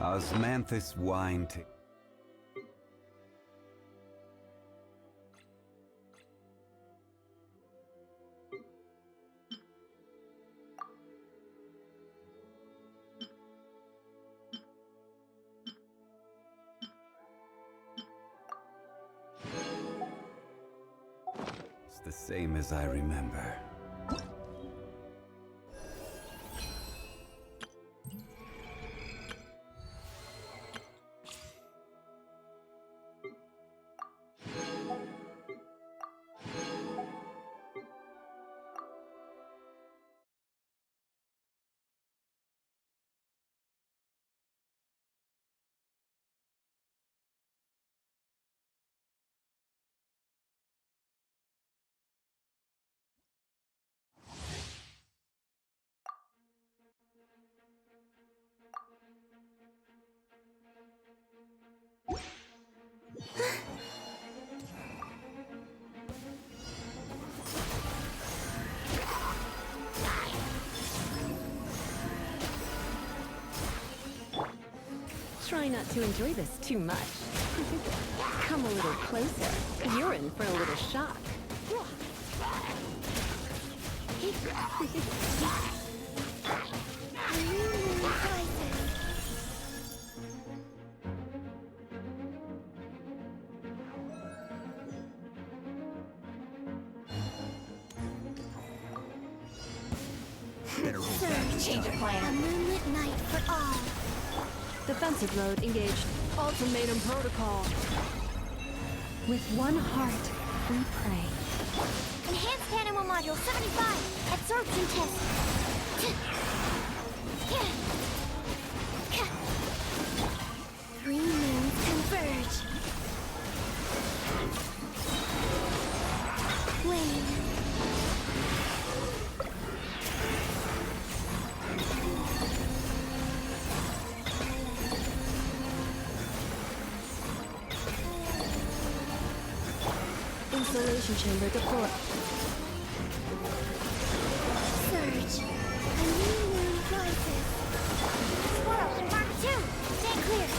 Osmanthus wine to... It's the same as I remember. Try not to enjoy this too much. Come a little closer. You're in for a little shock. Change of plan. A moonlit night for all. Defensive mode engaged. Ultimatum protocol. With one heart, we pray. Enhanced Animal Module 75. Absorption test. Three moons converge. Flame. Installation chamber deployed. Surge. A new moon rises. Squirrel, Mark 2. Stay clear.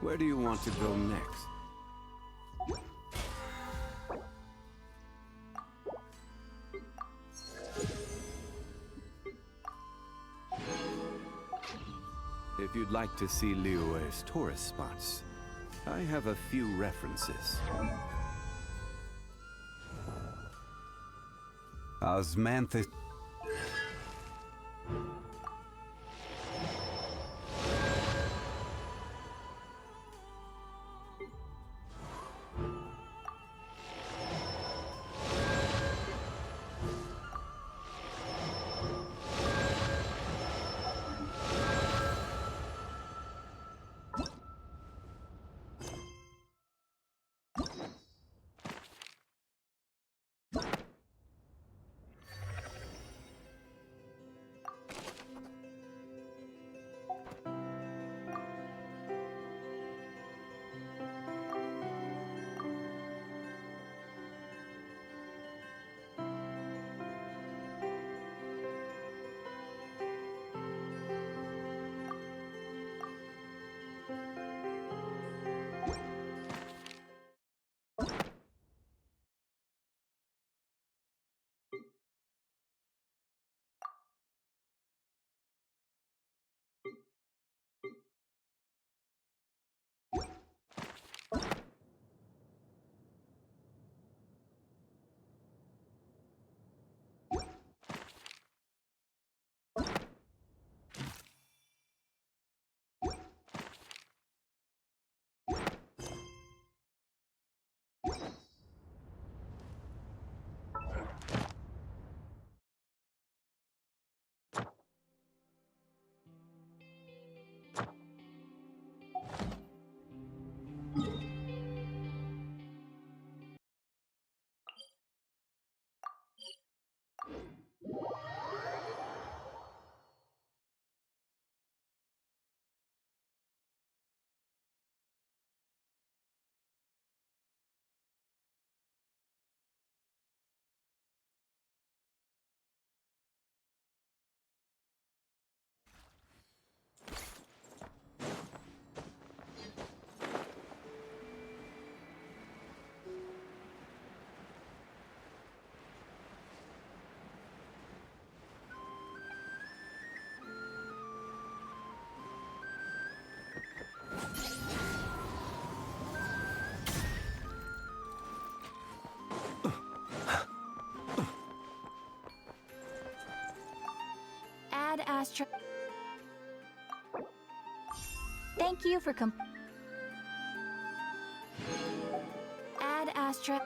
Where do you want to go next? If you'd like to see Liyue's tourist spots, I have a few references. Osmanthus... astra... Thank you for Add astra...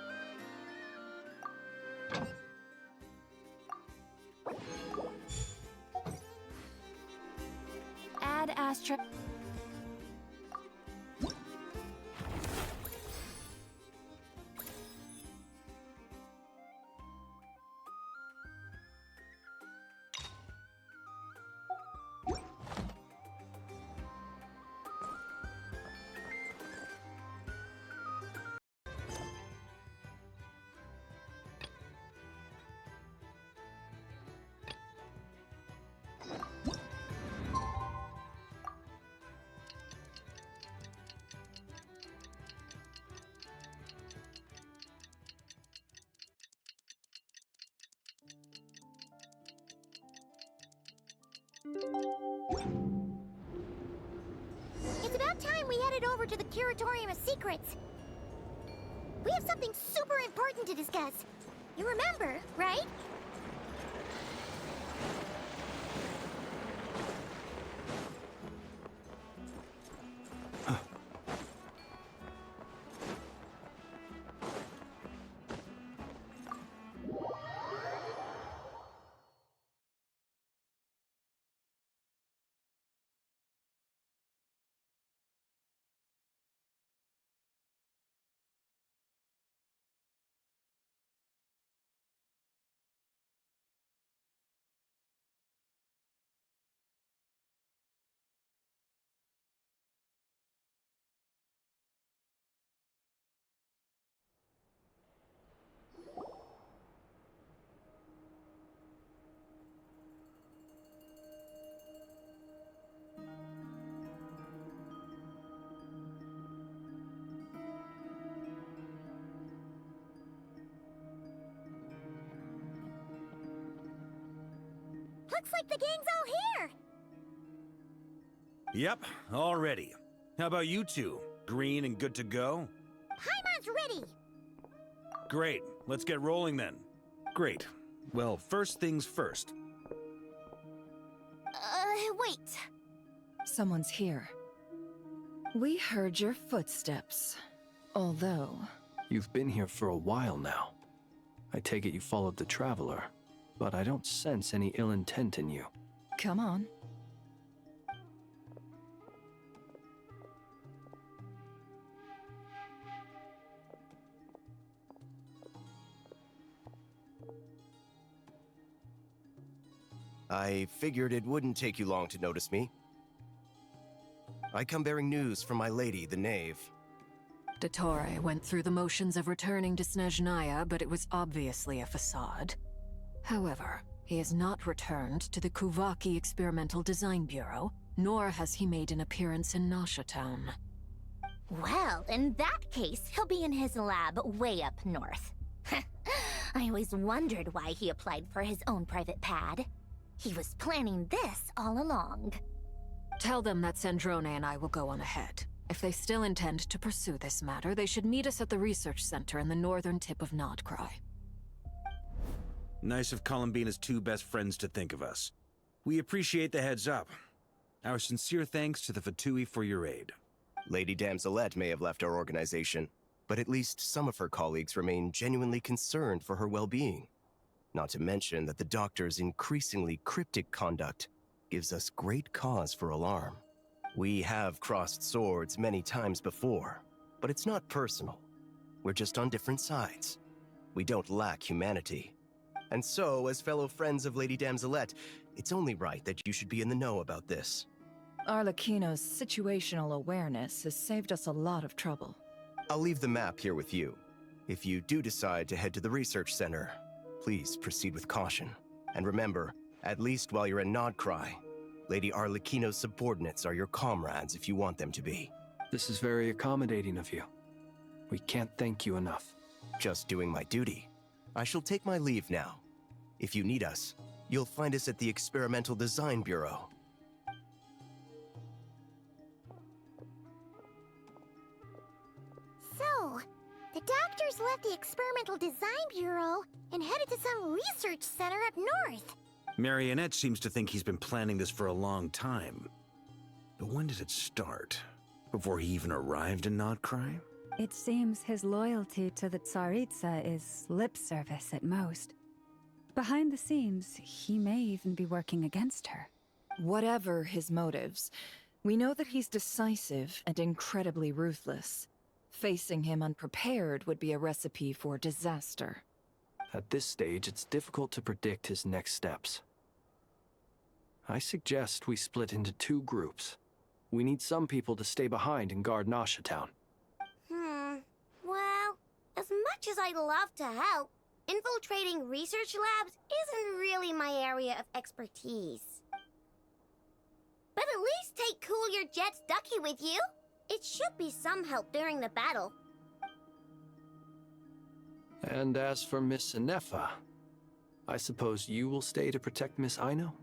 Add astra... It's about time we headed over to the Curatorium of Secrets. We have something super important to discuss. You remember, right? Looks like the gang's all here! Yep, all ready. How about you two? Green and good to go? Paimon's ready! Great, let's get rolling then. Great. Well, first things first. Wait. Someone's here. We heard your footsteps. Although... You've been here for a while now. I take it you followed the Traveler, but I don't sense any ill intent in you. Come on. I figured it wouldn't take you long to notice me. I come bearing news from my lady, the Knave. Dottore went through the motions of returning to Snezhnaya, but it was obviously a facade. However, he has not returned to the Kuvaki Experimental Design Bureau, nor has he made an appearance in Nasha Town. Well, in that case, he'll be in his lab way up north. I always wondered why he applied for his own private pad. He was planning this all along. Tell them that Sandrone and I will go on ahead. If they still intend to pursue this matter, they should meet us at the research center in the northern tip of Nod Krai. Nice of Columbina's two best friends to think of us. We appreciate the heads up. Our sincere thanks to the Fatui for your aid. Lady Damselette may have left our organization, but at least some of her colleagues remain genuinely concerned for her well-being. Not to mention that the Doctor's increasingly cryptic conduct gives us great cause for alarm. We have crossed swords many times before, but it's not personal. We're just on different sides. We don't lack humanity. And so, as fellow friends of Lady Damselette, it's only right that you should be in the know about this. Arlecchino's situational awareness has saved us a lot of trouble. I'll leave the map here with you. If you do decide to head to the research center, please proceed with caution. And remember, at least while you're in Nod Krai, Lady Arlecchino's subordinates are your comrades if you want them to be. This is very accommodating of you. We can't thank you enough. Just doing my duty. I shall take my leave now. If you need us, you'll find us at the Experimental Design Bureau. So, the Doctors left the Experimental Design Bureau and headed to some research center up north. Marionette seems to think he's been planning this for a long time. But when did it start? Before he even arrived in Nod Krai? It seems his loyalty to the Tsaritsa is lip service at most. Behind the scenes, he may even be working against her. Whatever his motives, we know that he's decisive and incredibly ruthless. Facing him unprepared would be a recipe for disaster. At this stage, it's difficult to predict his next steps. I suggest we split into 2 groups. We need some people to stay behind and guard Nasha Town. Well, as much as I'd love to help, infiltrating research labs isn't really my area of expertise. But at least take Cool Your Jet's Ducky with you. It should be some help during the battle. And as for Miss Inefa, I suppose you will stay to protect Miss Aino?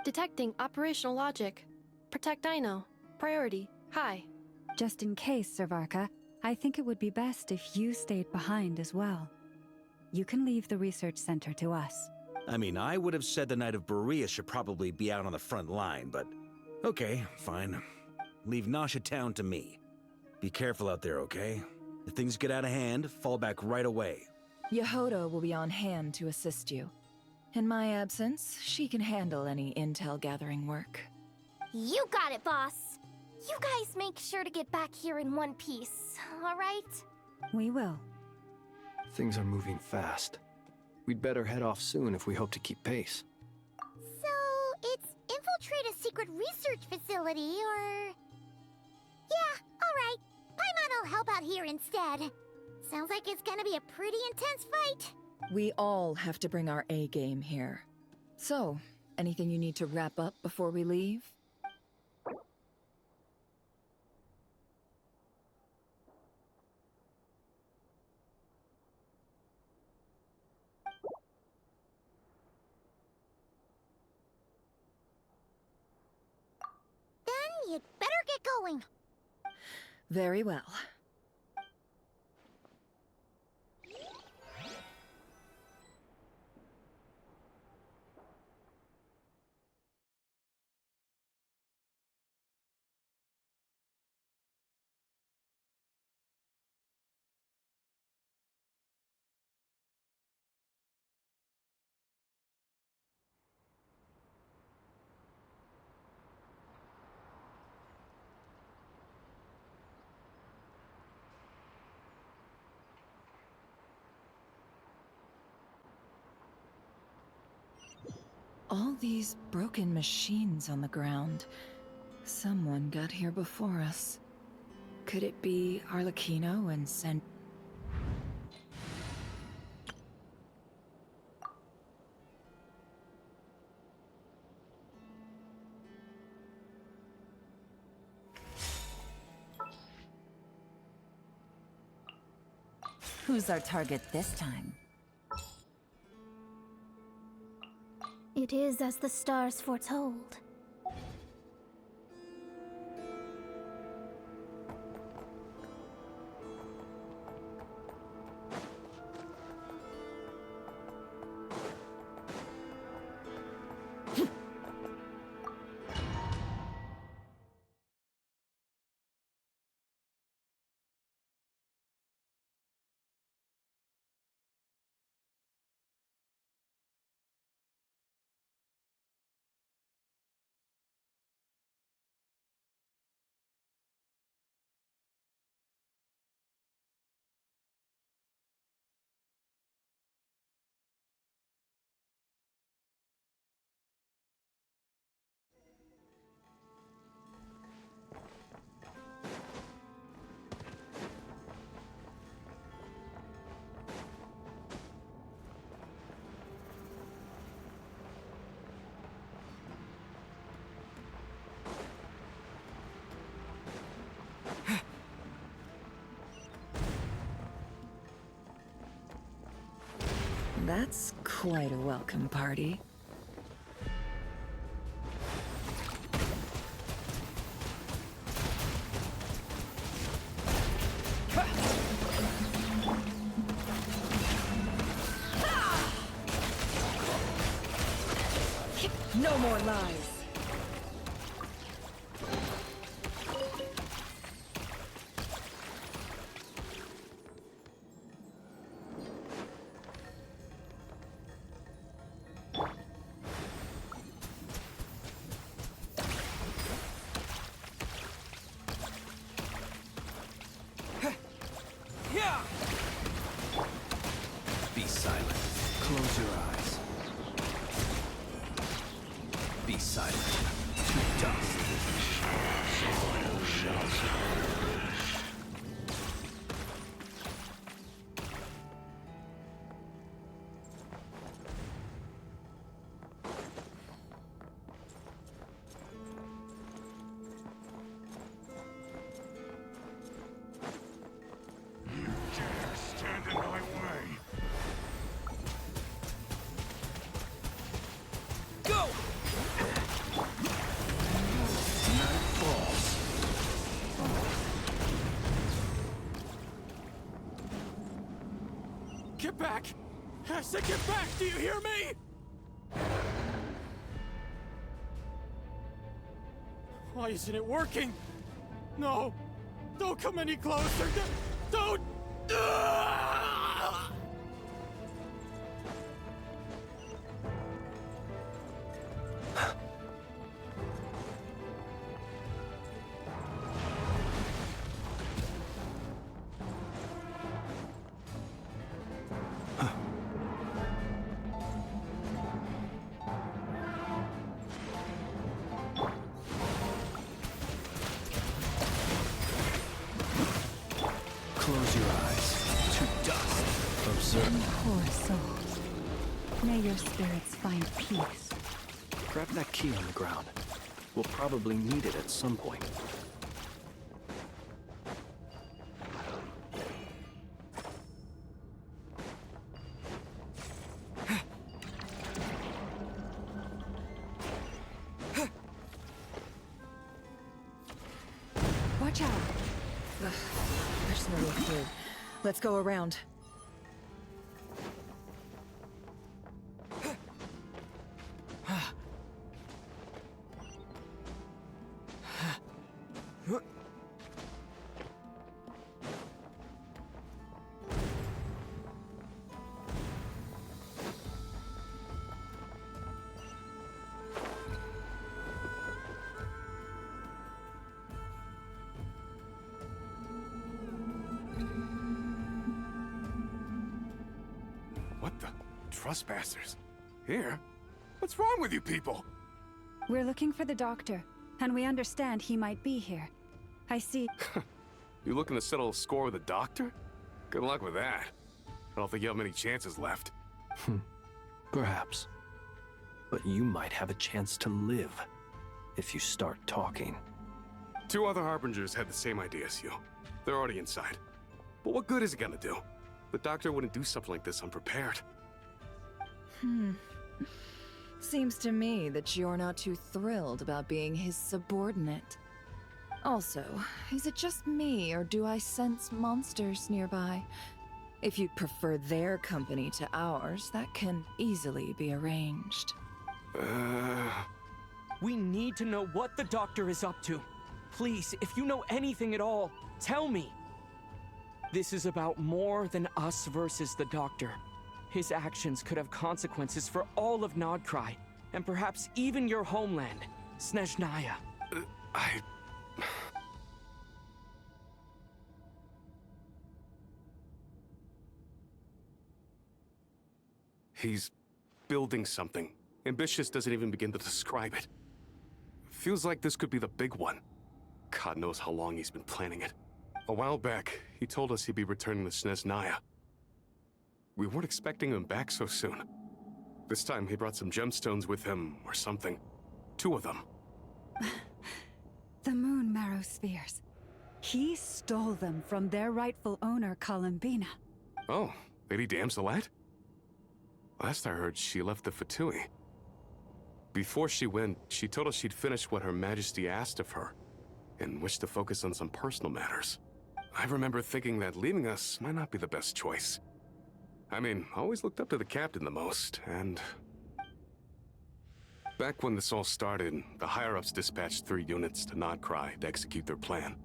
Detecting operational logic. Protect Aino. Priority. High. Just in case, Servarka, I think it would be best if you stayed behind as well. You can leave the research center to us. I mean, I would have said the Knight of Berea should probably be out on the front line, but... Okay, fine. Leave Nasha Town to me. Be careful out there, okay? If things get out of hand, fall back right away. Yehoda will be on hand to assist you. In my absence, she can handle any intel gathering work. You got it, boss. You guys make sure to get back here in one piece, all right? We will. Things are moving fast. We'd better head off soon if we hope to keep pace. So, it's infiltrate a secret research facility, or... Yeah, alright. Paimon will help out here instead. Sounds like it's gonna be a pretty intense fight. We all have to bring our A-game here. So, anything you need to wrap up before we leave? Then you'd better get going. Very well. All these broken machines on the ground. Someone got here before us. Could it be Arlecchino and Sen... Who's our target this time? It is as the stars foretold. That's quite a welcome party. No more lies. Be silent. Close your eyes. Be silent. To dust. Stand in my way. Go! Night falls. Get back! I said get back! Do you hear me? Why isn't it working? No! Don't come any closer! Don't! Close your eyes. To dust. Observe. Poor souls. May your spirits find peace. Grab that key on the ground. We'll probably need it at some point. Watch out. Ugh, there's no way through. Let's go around. What the? Trespassers? Here? What's wrong with you people? We're looking for the doctor, and we understand he might be here. I see. You looking to settle a score with the doctor? Good luck with that. I don't think you have many chances left. Perhaps. But you might have a chance to live if you start talking. 2 other Harbingers had the same idea as you. They're already inside. But what good is it gonna do? The doctor wouldn't do something like this unprepared. Seems to me that you're not too thrilled about being his subordinate. Also, is it just me, or do I sense monsters nearby? If you'd prefer their company to ours, that can easily be arranged. We need to know what the doctor is up to. Please, if you know anything at all, tell me. This is about more than us versus the doctor. His actions could have consequences for all of Nod Krai, and perhaps even your homeland, Snezhnaya. He's building something. Ambitious doesn't even begin to describe it. Feels like this could be the big one. God knows how long he's been planning it. A while back, he told us he'd be returning to Snezhnaya. We weren't expecting him back so soon. This time he brought some gemstones with him, or something. 2 of them. The moon marrow spheres. He stole them from their rightful owner, Columbina. Oh, Lady Damselette? Last I heard, she left the Fatui. Before she went, she told us she'd finished what Her Majesty asked of her, and wished to focus on some personal matters. I remember thinking that leaving us might not be the best choice. I mean, I always looked up to the captain the most, and... Back when this all started, the higher-ups dispatched 3 units to Nod Krai to execute their plan.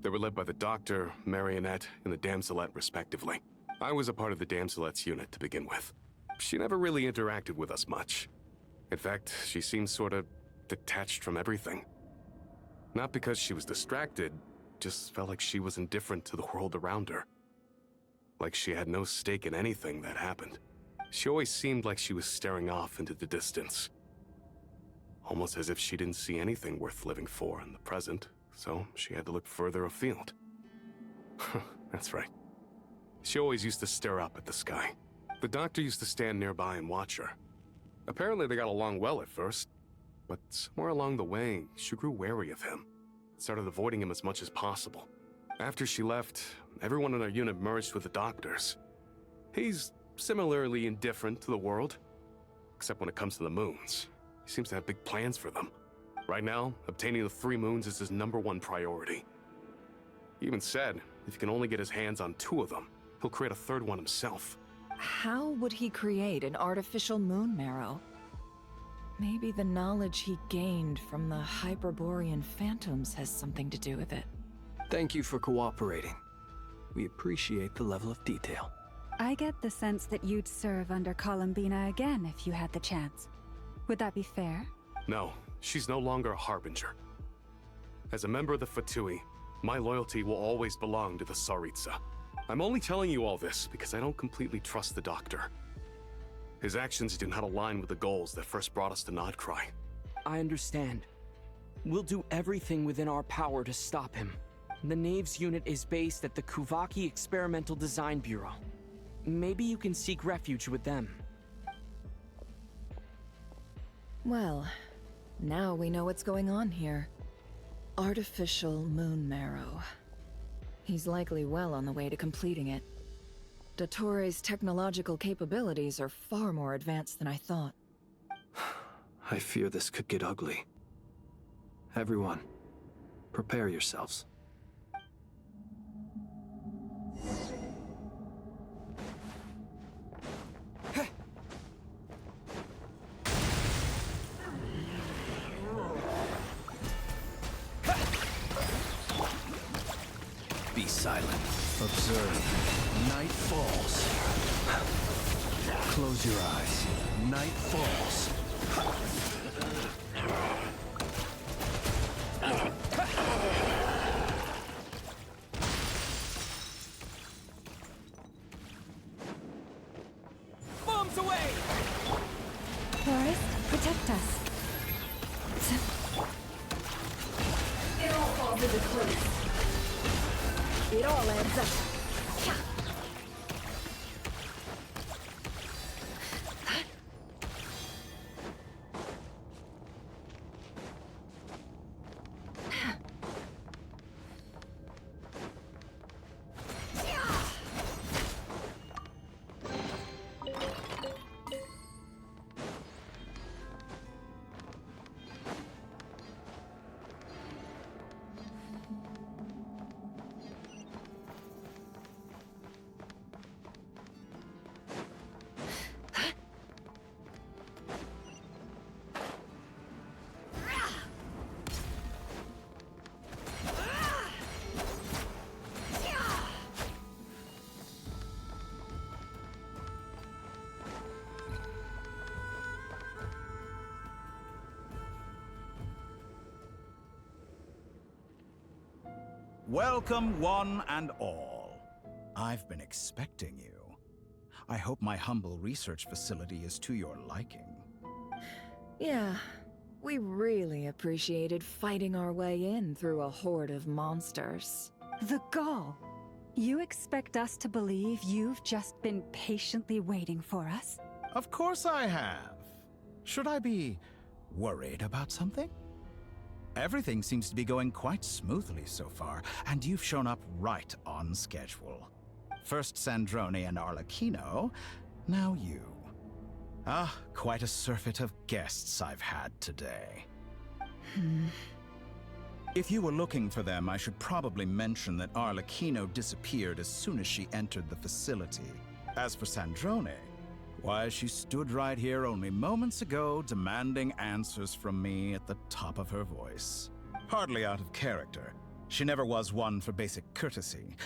They were led by the Doctor, Marionette, and the Damselette, respectively. I was a part of the Damselette's unit to begin with. She never really interacted with us much. In fact, she seemed sort of detached from everything. Not because she was distracted, just felt like she was indifferent to the world around her. Like she had no stake in anything that happened. She always seemed like she was staring off into the distance. Almost as if she didn't see anything worth living for in the present, so she had to look further afield. That's right. She always used to stare up at the sky. The Doctor used to stand nearby and watch her. Apparently they got along well at first, but somewhere along the way, she grew wary of him. Started avoiding him as much as possible. After she left, everyone in our unit merged with the Doctor's. He's similarly indifferent to the world, except when it comes to the moons. He seems to have big plans for them. Right now, obtaining the 3 moons is his #1 priority. He even said, if he can only get his hands on 2 of them, he'll create a 3rd one himself. How would he create an artificial moon marrow? Maybe the knowledge he gained from the Hyperborean phantoms has something to do with it. Thank you for cooperating. We appreciate the level of detail. I get the sense that you'd serve under Columbina again if you had the chance. Would that be fair? No, she's no longer a Harbinger. As a member of the Fatui, my loyalty will always belong to the Tsaritsa. I'm only telling you all this because I don't completely trust the Doctor. His actions do not align with the goals that first brought us to Nod Krai. I understand. We'll do everything within our power to stop him. The Knaves unit is based at the Kuvaki Experimental Design Bureau. Maybe you can seek refuge with them. Well, now we know what's going on here. Artificial moon marrow. He's likely well on the way to completing it. Dottore's technological capabilities are far more advanced than I thought. I fear this could get ugly. Everyone, prepare yourselves. Be silent. Observe. Night falls. Close your eyes. Night falls. Bombs away! Forest, protect us. It all falls into place. It all adds up. Welcome, one and all. I've been expecting you. I hope my humble research facility is to your liking. Yeah, we really appreciated fighting our way in through a horde of monsters. The gall. You expect us to believe you've just been patiently waiting for us? Of course I have. Should I be worried about something? Everything seems to be going quite smoothly so far, and you've shown up right on schedule. First Sandrone and Arlecchino, now you. Ah, quite a surfeit of guests I've had today. If you were looking for them, I should probably mention that Arlecchino disappeared as soon as she entered the facility. As for Sandrone, Why, she stood right here only moments ago demanding answers from me at the top of her voice. Hardly out of character. She never was one for basic courtesy.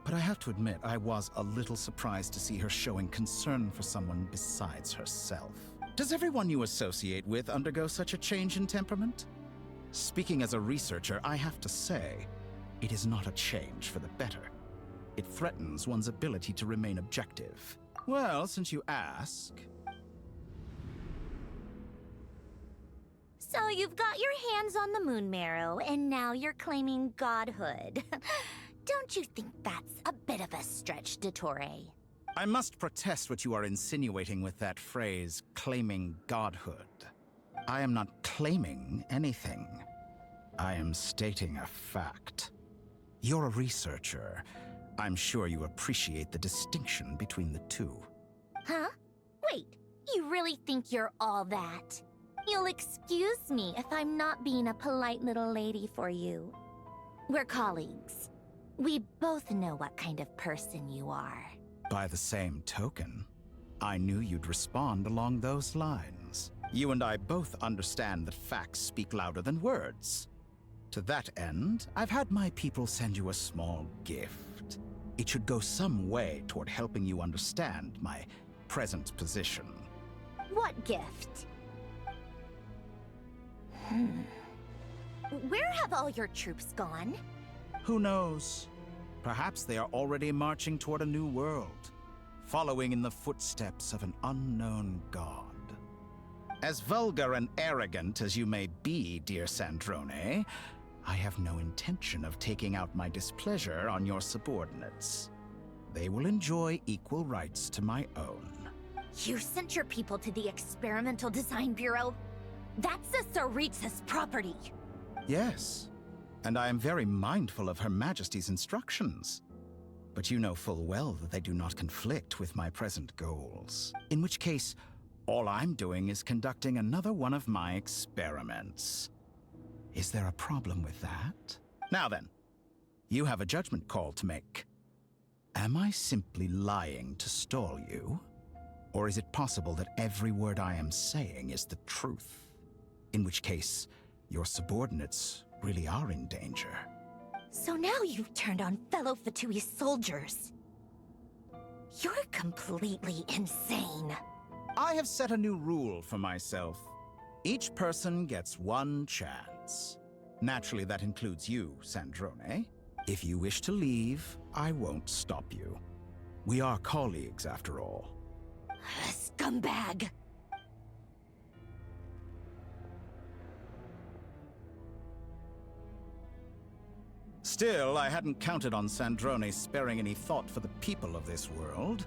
But I have to admit, I was a little surprised to see her showing concern for someone besides herself. Does everyone you associate with undergo such a change in temperament? Speaking as a researcher, I have to say, it is not a change for the better. It threatens one's ability to remain objective. Well, since you ask... So you've got your hands on the moon marrow, and now you're claiming godhood. Don't you think that's a bit of a stretch, Dottore? I must protest what you are insinuating with that phrase, claiming godhood. I am not claiming anything. I am stating a fact. You're a researcher. I'm sure you appreciate the distinction between the two. Huh? Wait, you really think you're all that? You'll excuse me if I'm not being a polite little lady for you. We're colleagues. We both know what kind of person you are. By the same token, I knew you'd respond along those lines. You and I both understand that facts speak louder than words. To that end, I've had my people send you a small gift. It should go some way toward helping you understand my present position. What gift? Where have all your troops gone? Who knows? Perhaps they are already marching toward a new world, following in the footsteps of an unknown god. As vulgar and arrogant as you may be, dear Sandrone, I have no intention of taking out my displeasure on your subordinates. They will enjoy equal rights to my own. You sent your people to the Experimental Design Bureau? That's a Tsaritsa's property. Yes, and I am very mindful of Her Majesty's instructions. But you know full well that they do not conflict with my present goals. In which case, all I'm doing is conducting another one of my experiments. Is there a problem with that? Now then, you have a judgment call to make. Am I simply lying to stall you? Or is it possible that every word I am saying is the truth? In which case, your subordinates really are in danger. So now you've turned on fellow Fatui soldiers. You're completely insane. I have set a new rule for myself. Each person gets one chance. Naturally, that includes you, Sandrone. If you wish to leave, I won't stop you. We are colleagues, after all. Scumbag! Still, I hadn't counted on Sandrone sparing any thought for the people of this world.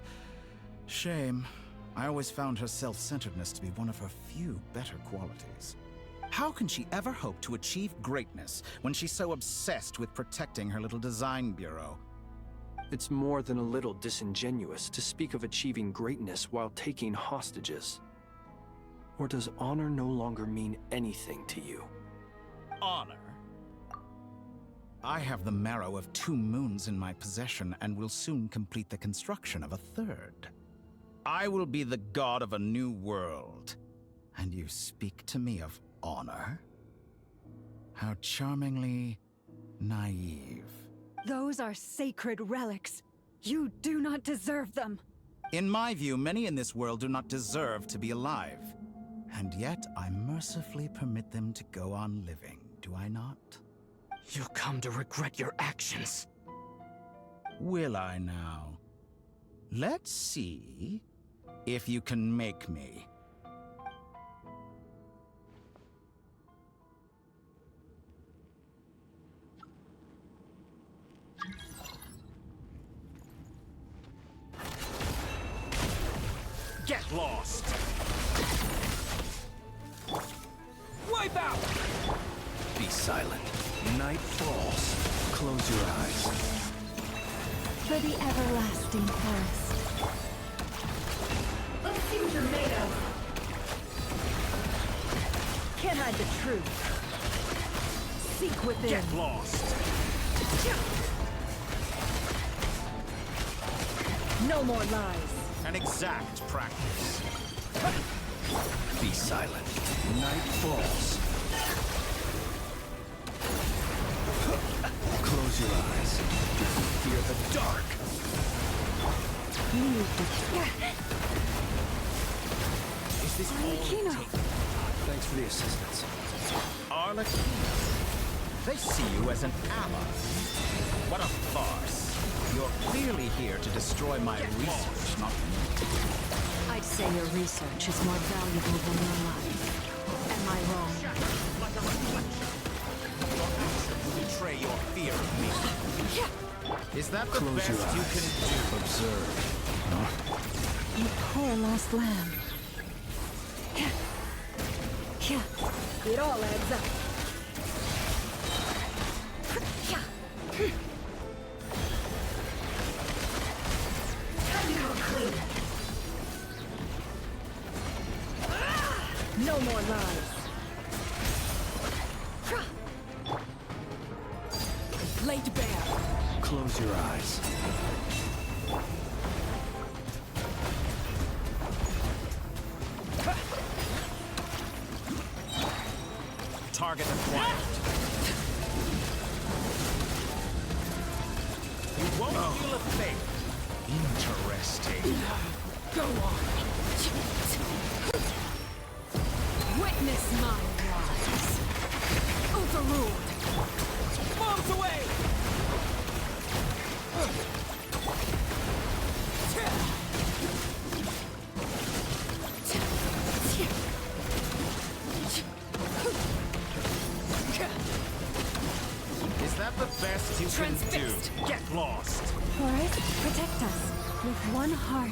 Shame. I always found her self-centeredness to be one of her few better qualities. How can she ever hope to achieve greatness when she's so obsessed with protecting her little design bureau? It's more than a little disingenuous to speak of achieving greatness while taking hostages. Or does honor no longer mean anything to you? Honor? I have the marrow of 2 moons in my possession and will soon complete the construction of a 3rd. I will be the god of a new world. And you speak to me of honor? How charmingly naive. Those are sacred relics. You do not deserve them. In my view, many in this world do not deserve to be alive. And yet, I mercifully permit them to go on living, do I not? You'll come to regret your actions. Will I now? Let's see if you can make me. Get lost! Wipe out! Be silent. Night falls. Close your eyes. For the everlasting forest. Let's see what you're made of. Can't hide the truth. Seek within. Get lost! No more lies. An exact practice. Be silent. Night falls. Close your eyes. Fear the dark. Is this all it Arlecchino. takes? Thanks for the assistance. Arlecchino. They see you as an ally. What a farce. You're clearly here to destroy my research, not me. I'd say your research is more valuable than your life. Am I wrong? Like a reflection. Your actions betray your fear of me. Is that the Close best your eyes. you can do? Observe. You poor lost lamb. It all adds up. No more lies. Laid bare. Close your eyes. Target acquired. You won't feel a thing. Interesting. Go on. Witness my rise. Overruled. Bombs away! Is that the best you can do? Transfixed. Get lost. Forest, protect us with one heart.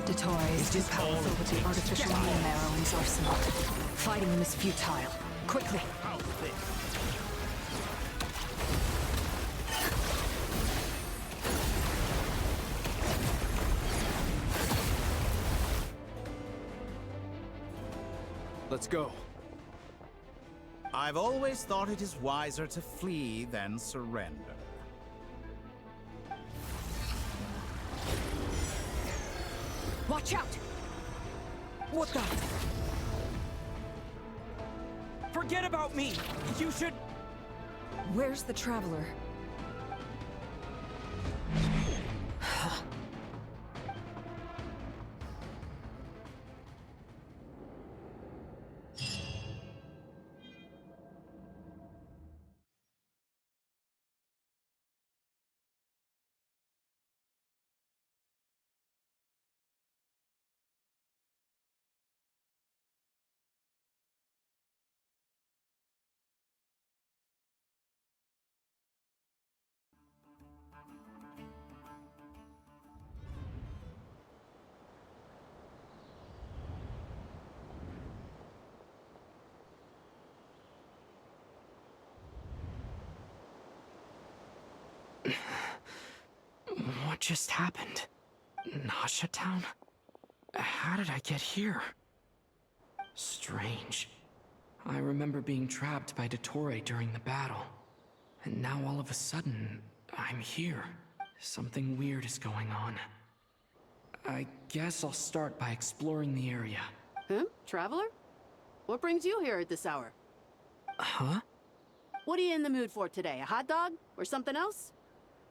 Dottore is too this all powerful it with the takes? artificial Get bone marrow in his arsenal. Fighting him is futile. Quickly! How's this? Let's go. I've always thought it is wiser to flee than surrender. Watch out! What the? Forget about me! You should... Where's the Traveler? What just happened? Nasha Town? How did I get here? Strange. I remember being trapped by Dottore during the battle. And now all of a sudden, I'm here. Something weird is going on. I guess I'll start by exploring the area. Huh? Traveler? What brings you here at this hour? Huh? What are you in the mood for today? A hot dog? Or something else?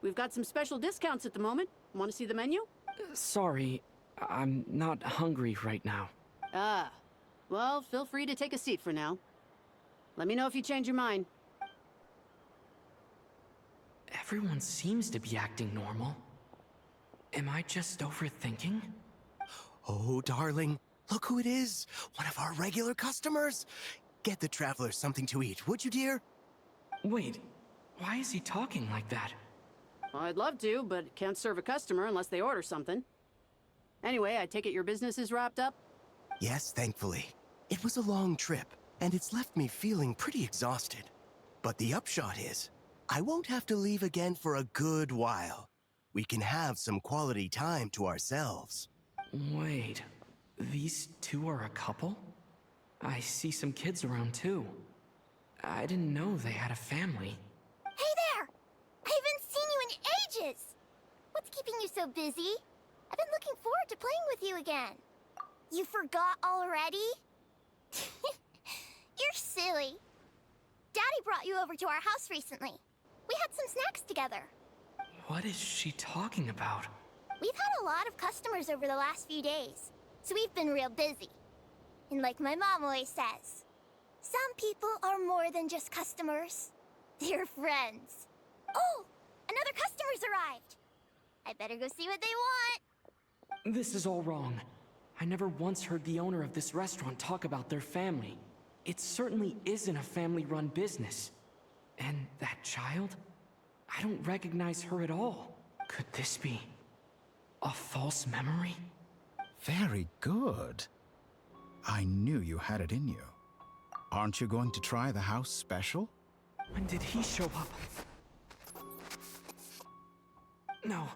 We've got some special discounts at the moment. Want to see the menu? Sorry, I'm not hungry right now. Ah. Well, feel free to take a seat for now. Let me know if you change your mind. Everyone seems to be acting normal. Am I just overthinking? Oh, darling, look who it is. One of our regular customers. Get the Traveler something to eat, would you, dear? Wait, why is he talking like that? Well, I'd love to, but can't serve a customer unless they order something. Anyway, I take it your business is wrapped up? Yes, thankfully. It was a long trip, and it's left me feeling pretty exhausted. But the upshot is, I won't have to leave again for a good while. We can have some quality time to ourselves. Wait, these two are a couple? I see some kids around too. I didn't know they had a family. Hey there! I haven't seen you in ages! What's keeping you so busy? I've been looking forward to playing with you again. You forgot already? You're silly. Daddy brought you over to our house recently. We had some snacks together. What is she talking about? We've had a lot of customers over the last few days, so we've been real busy. And like my mom always says, some people are more than just customers. They're friends. Oh, another customer's arrived. I better go see what they want. This is all wrong. I never once heard the owner of this restaurant talk about their family. It certainly isn't a family-run business. And that child? I don't recognize her at all. Could this be a false memory? Very good. I knew you had it in you. Aren't you going to try the house special? When did he show up? No.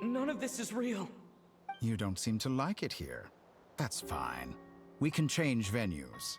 None of this is real. You don't seem to like it here. That's fine. We can change venues.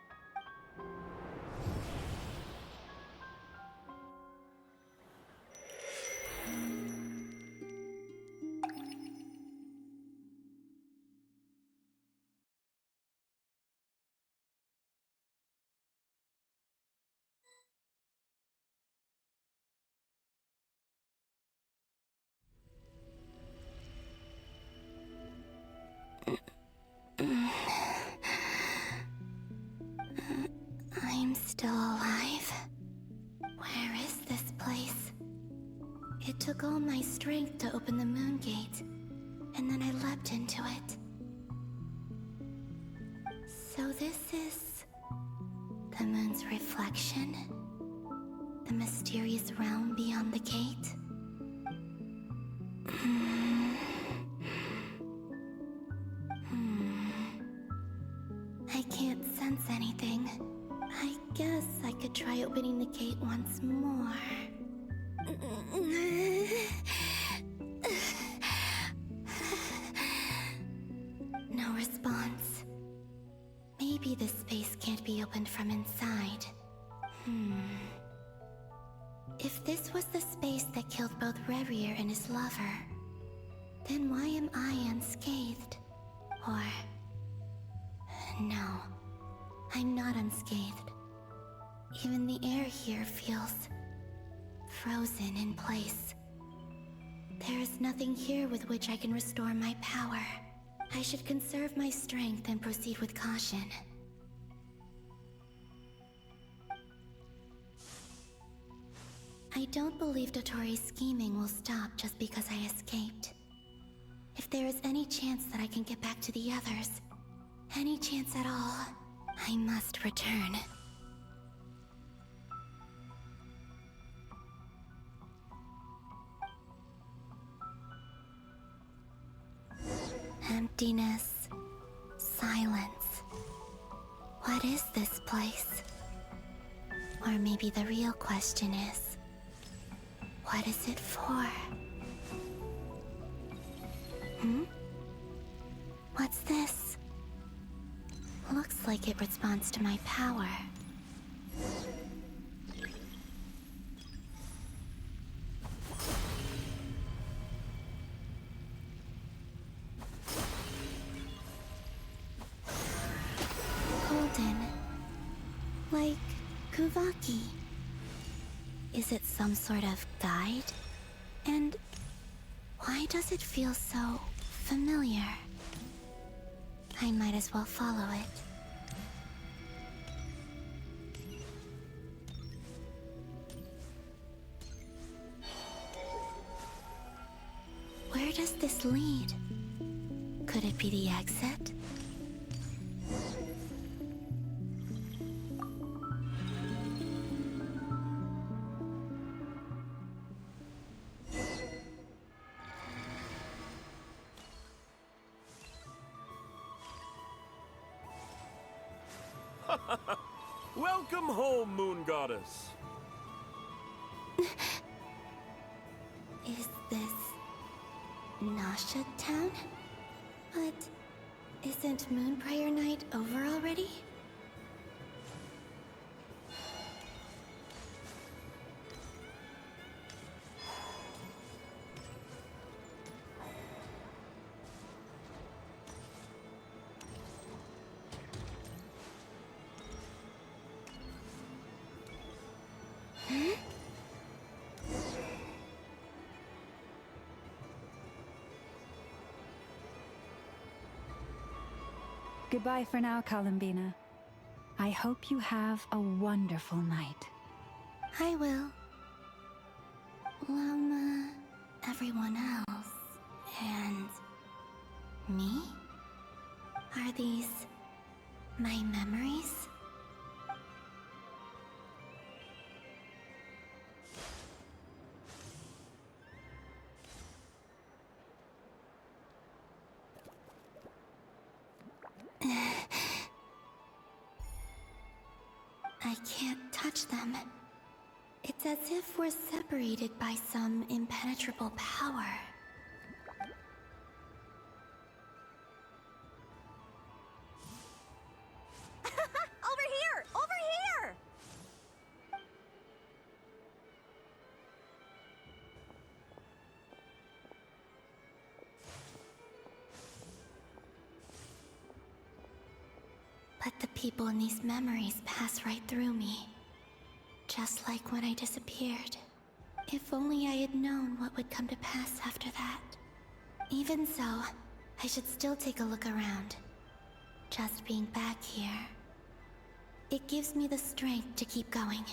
I'm still alive. Where is this place? It took all my strength to open the moon gate, and then I leapt into it. So this is the moon's reflection? The mysterious realm beyond the gate? I can't sense anything. I guess I could try opening the gate once more. No response. Maybe this space can't be opened from inside. If this was the space that killed both Revier and his lover, then why am I unscathed? Or... no, I'm not unscathed. Even the air here feels frozen in place. There is nothing here with which I can restore my power. I should conserve my strength and proceed with caution. I don't believe Dottore's scheming will stop just because I escaped. If there is any chance that I can get back to the others, any chance at all, I must return. Emptiness. Silence. What is this place? Or maybe the real question is, what is it for? What's this? Looks like it responds to my power. Golden. Like Kuvaki. Is it some sort of guide? And why does it feel so familiar? I might as well follow it. Where does this lead? Could it be the exit? Welcome home, Moon Goddess. Is this Nasha Town? But isn't Moon Prayer Night over already? Goodbye for now, Columbina. I hope you have a wonderful night. I will. Everyone else. And me? Are these my memories? I can't touch them. It's as if we're separated by some impenetrable power. Over here! Over here! But the people in these memories pass right through me. Just like when I disappeared. If only I had known what would come to pass after that. Even so, I should still take a look around. Just being back here, it gives me the strength to keep going.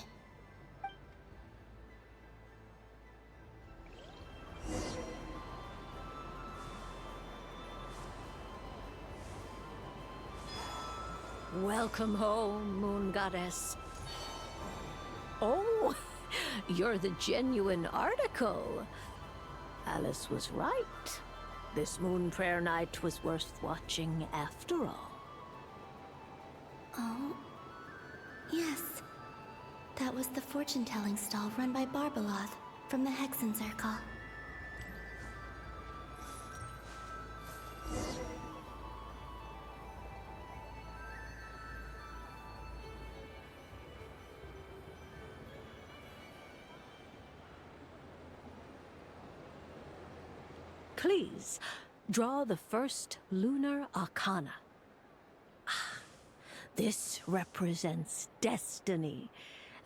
Welcome home, Moon Goddess. Oh, you're the genuine article. Alice was right. This moon prayer night was worth watching after all. Oh, yes. That was the fortune-telling stall run by Barbeloth from the Hexen Circle. Please, draw the first lunar arcana. Ah, this represents destiny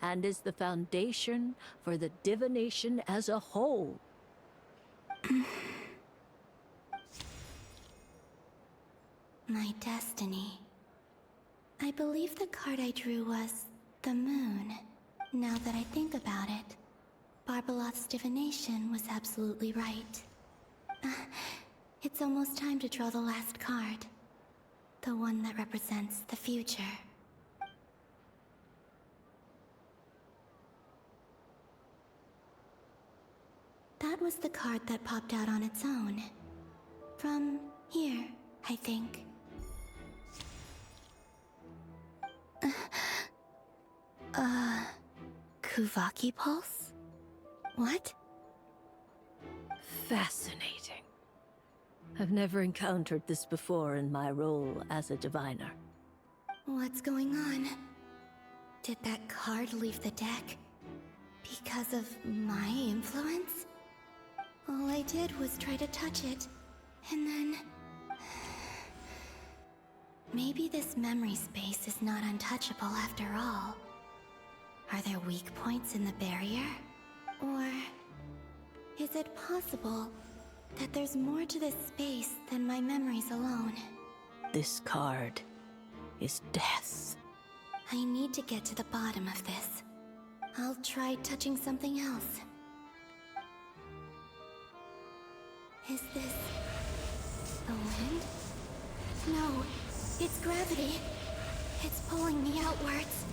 and is the foundation for the divination as a whole. My destiny. I believe the card I drew was the moon. Now that I think about it, Barbeloth's divination was absolutely right. It's almost time to draw the last card. The one that represents the future. That was the card that popped out on its own. From here, I think. Kuvaki Pulse? What? Fascinating. I've never encountered this before in my role as a diviner. What's going on? Did that card leave the deck? Because of my influence? All I did was try to touch it, and then... Maybe this memory space is not untouchable after all. Are there weak points in the barrier? Or... is it possible that there's more to this space than my memories alone? This card is death. I need to get to the bottom of this. I'll try touching something else. Is this... the wind? No, it's gravity. It's pulling me outwards.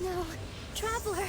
No, Traveler!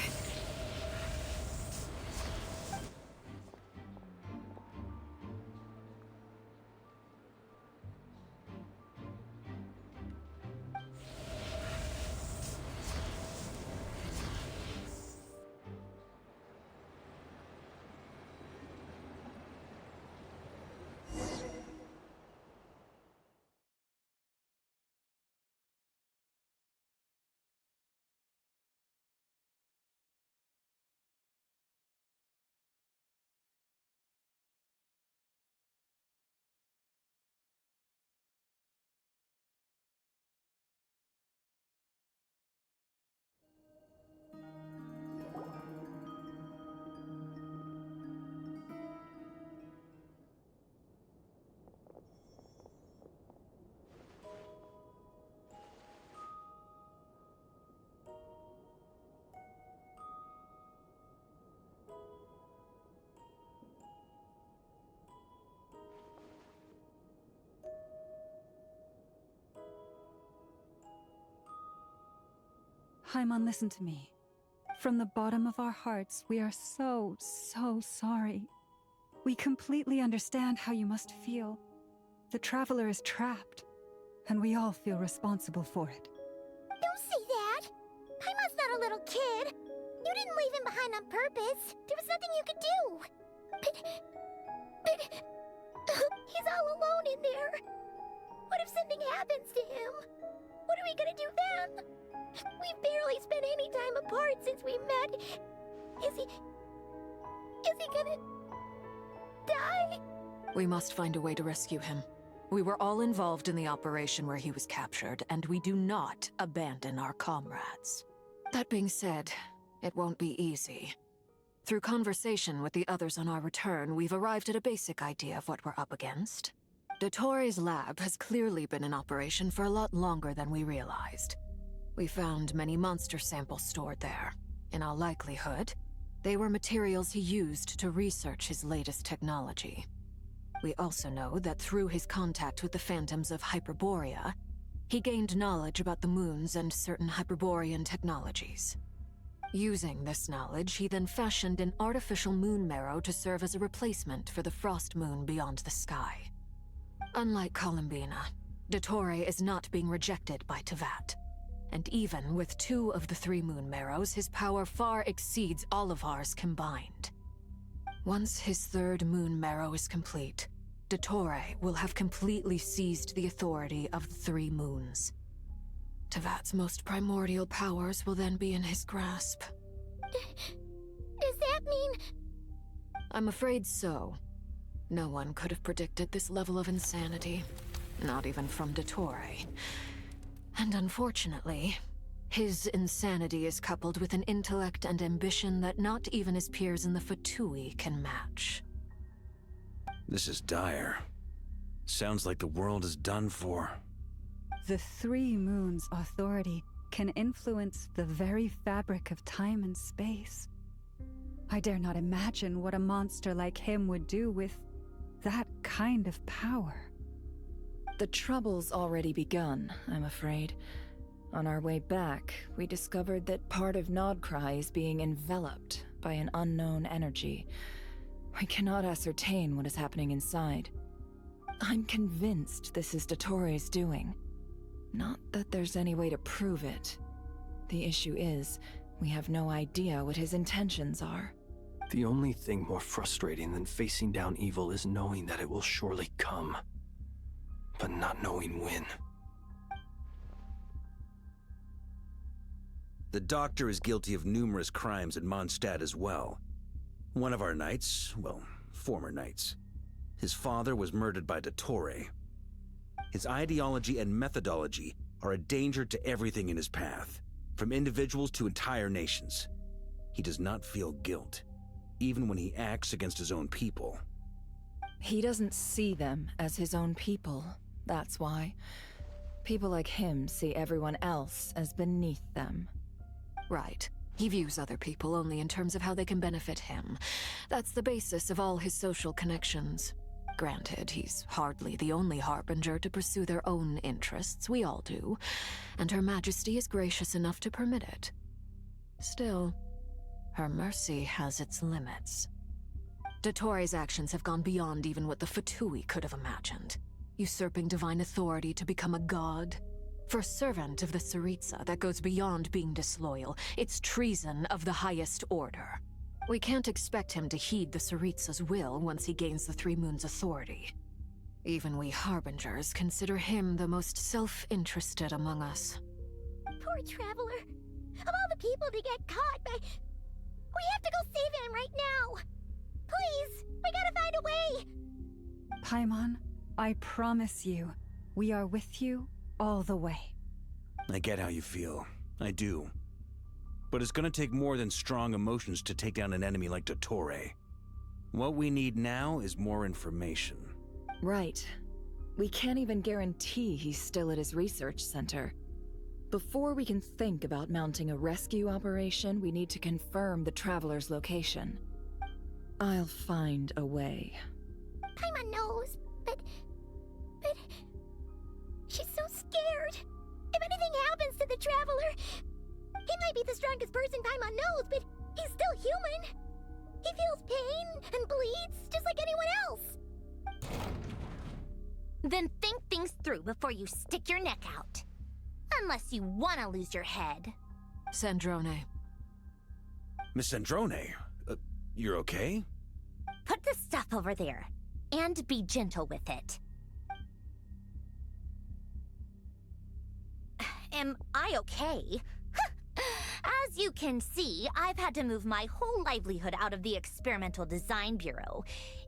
Paimon, listen to me. From the bottom of our hearts, we are so sorry. We completely understand how you must feel. The Traveler is trapped, and we all feel responsible for it. Don't say that! Paimon's not a little kid! You didn't leave him behind on purpose. There was nothing you could do. But he's all alone in there. What if something happens to him? What are we gonna do then? We've barely spent any time apart since we met. Is he gonna die? We must find a way to rescue him. We were all involved in the operation where he was captured, and we do not abandon our comrades. That being said, it won't be easy. Through conversation with the others on our return, we've arrived at a basic idea of what we're up against. Dottore's lab has clearly been in operation for a lot longer than we realized. We found many monster samples stored there. In all likelihood, they were materials he used to research his latest technology. We also know that through his contact with the phantoms of Hyperborea, he gained knowledge about the moons and certain Hyperborean technologies. Using this knowledge, he then fashioned an artificial moon marrow to serve as a replacement for the frost moon beyond the sky. Unlike Columbina, Dottore is not being rejected by Teyvat. And even with 2 of the 3 moon marrows, his power far exceeds all of ours combined. Once his 3rd moon marrow is complete, Dottore will have completely seized the authority of the 3 moons. Teyvat's most primordial powers will then be in his grasp. Does that mean... I'm afraid so. No one could have predicted this level of insanity. Not even from Dottore. And unfortunately, his insanity is coupled with an intellect and ambition that not even his peers in the Fatui can match. This is dire. Sounds like the world is done for. The 3 moons' authority can influence the very fabric of time and space. I dare not imagine what a monster like him would do with that kind of power. The trouble's already begun, I'm afraid. On our way back, we discovered that part of Nod Krai is being enveloped by an unknown energy. We cannot ascertain what is happening inside. I'm convinced this is Dottore's doing. Not that there's any way to prove it. The issue is, we have no idea what his intentions are. The only thing more frustrating than facing down evil is knowing that it will surely come, but not knowing when. The Doctor is guilty of numerous crimes in Mondstadt as well. One of our knights, well, former knights, his father was murdered by Dottore. His ideology and methodology are a danger to everything in his path, from individuals to entire nations. He does not feel guilt, even when he acts against his own people. He doesn't see them as his own people, that's why. People like him see everyone else as beneath them. Right. He views other people only in terms of how they can benefit him. That's the basis of all his social connections. Granted, he's hardly the only harbinger to pursue their own interests. We all do. And Her Majesty is gracious enough to permit it. Still, her mercy has its limits. Dottore's actions have gone beyond even what the Fatui could have imagined. Usurping divine authority to become a god. For a servant of the Tsaritsa, that goes beyond being disloyal. It's treason of the highest order. We can't expect him to heed the Tsaritsa's will once he gains the 3 moons' authority. Even we Harbingers consider him the most self-interested among us. Poor Traveler. Of all the people to get caught by... We have to go save him right now! Please! We gotta find a way! Paimon, I promise you, we are with you all the way. I get how you feel. I do. But it's gonna take more than strong emotions to take down an enemy like Dottore. What we need now is more information. Right. We can't even guarantee he's still at his research center. Before we can think about mounting a rescue operation, we need to confirm the Traveler's location. I'll find a way. Paimon knows, but... She's so scared. If anything happens to the Traveler, he Then think things through before you stick your neck out. Unless you want to lose your head. Sandrone. Miss Sandrone, you're okay? Put the stuff over there, and be gentle with it. Am I okay? As you can see, I've had to move my whole livelihood out of the Experimental Design Bureau.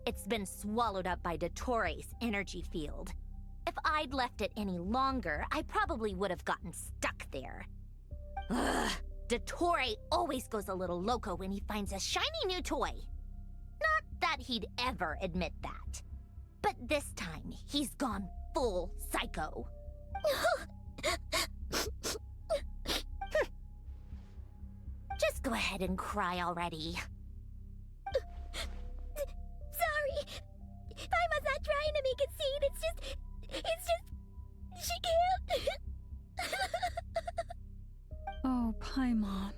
It's been swallowed up by Dottore's energy field. If I'd left it any longer, I probably would have gotten stuck there. Ugh, Dottore always goes a little loco when he finds a shiny new toy. Not that he'd ever admit that. But this time, he's gone full psycho. Just go ahead and cry already. Sorry. Paimon's not trying to make a scene. It's just... she can't. Oh, Paimon.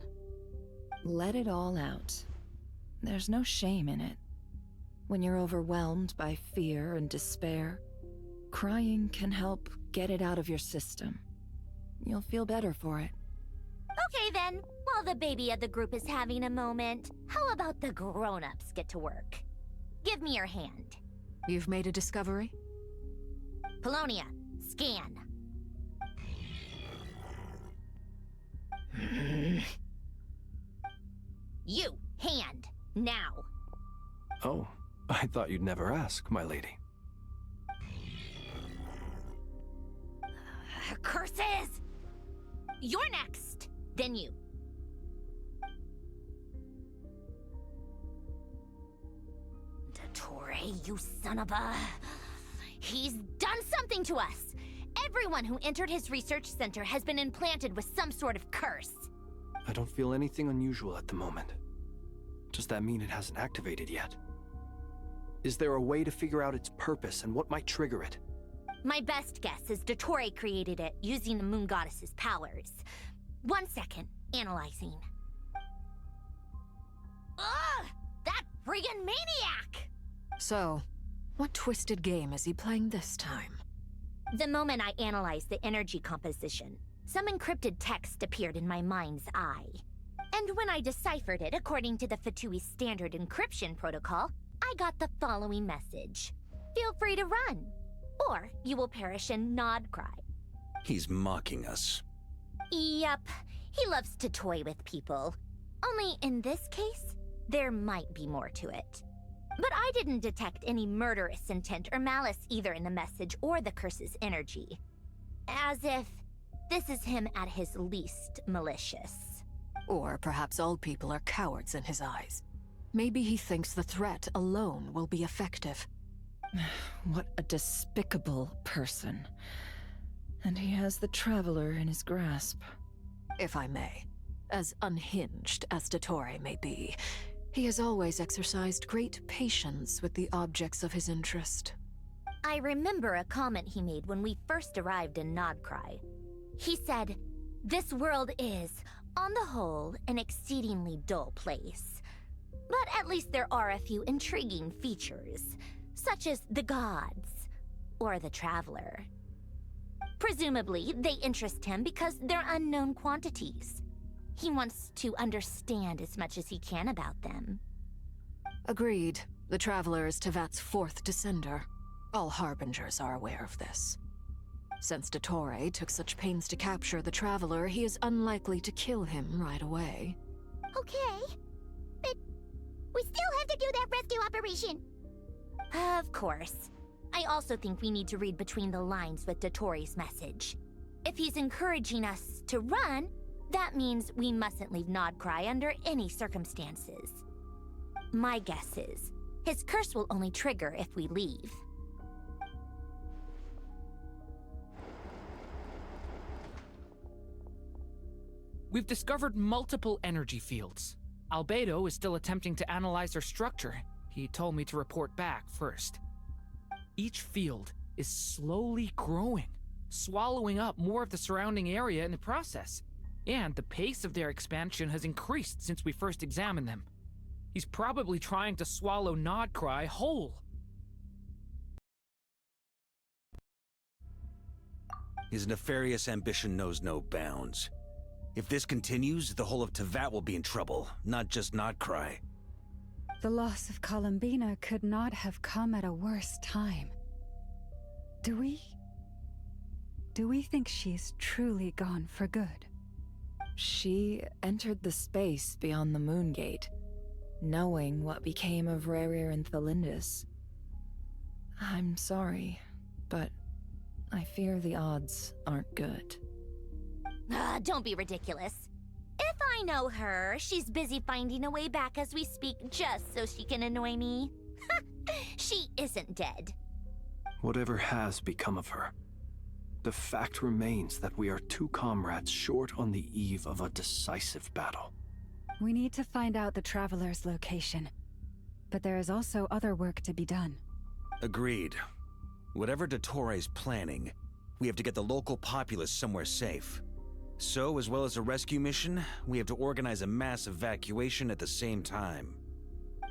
Let it all out. There's no shame in it. When you're overwhelmed by fear and despair, crying can help get it out of your system. You'll feel better for it. Okay then, while the baby of the group is having a moment, how about the grown-ups get to work? Give me your hand. You've made a discovery? Polonia, scan. You, hand, now. Oh, I thought you'd never ask, my lady. Curses! You're next, then you. Dottore, you son of a... He's done something to us! Everyone who entered his research center has been implanted with some sort of curse. I don't feel anything unusual at the moment. Does that mean it hasn't activated yet? Is there a way to figure out its purpose and what might trigger it? My best guess is Dottore created it using the Moon Goddess's powers. 1 second, analyzing. Ugh! That friggin' maniac! So, what twisted game is he playing this time? The moment I analyzed the energy composition, some encrypted text appeared in my mind's eye. And when I deciphered it according to the Fatui standard encryption protocol, I got the following message. Feel free to run, or you will perish in Nod Krai. He's mocking us. Yep, he loves to toy with people. Only in this case, there might be more to it. But I didn't detect any murderous intent or malice either in the message or the curse's energy. As if this is him at his least malicious. Or perhaps all people are cowards in his eyes. Maybe he thinks the threat alone will be effective. What a despicable person. And he has the Traveler in his grasp. If I may, as unhinged as Dottore may be, he has always exercised great patience with the objects of his interest. I remember a comment he made when we first arrived in Nod Krai. He said, "This world is, on the whole, an exceedingly dull place. But at least there are a few intriguing features, such as the gods, or the Traveler. Presumably, they interest him because they're unknown quantities. He wants to understand as much as he can about them." Agreed. The Traveler is Teyvat's fourth descender. All Harbingers are aware of this. Since Dottore took such pains to capture the Traveler, he is unlikely to kill him right away. Okay, but we still have to do that rescue operation. Of course. I also think we need to read between the lines with Dottore's message. If he's encouraging us to run, that means we mustn't leave Nod Krai under any circumstances. My guess is, his curse will only trigger if we leave. We've discovered multiple energy fields. Albedo is still attempting to analyze their structure. He told me to report back first. Each field is slowly growing, swallowing up more of the surrounding area in the process. And the pace of their expansion has increased since we first examined them. He's probably trying to swallow Nod Krai whole. His nefarious ambition knows no bounds. If this continues, the whole of Teyvat will be in trouble, not just Nod Krai. The loss of Columbina could not have come at a worse time. Do we think she's truly gone for good? She entered the space beyond the Moon Gate, knowing what became of Rerir and Thelindis. I'm sorry, but I fear the odds aren't good. Don't be ridiculous. If I know her, she's busy finding a way back as we speak just so she can annoy me. She isn't dead. Whatever has become of her, the fact remains that we are two comrades short on the eve of a decisive battle. We need to find out the Traveler's location. But there is also other work to be done. Agreed. Whatever Dottore's planning, we have to get the local populace somewhere safe. So, as well as a rescue mission, we have to organize a mass evacuation at the same time.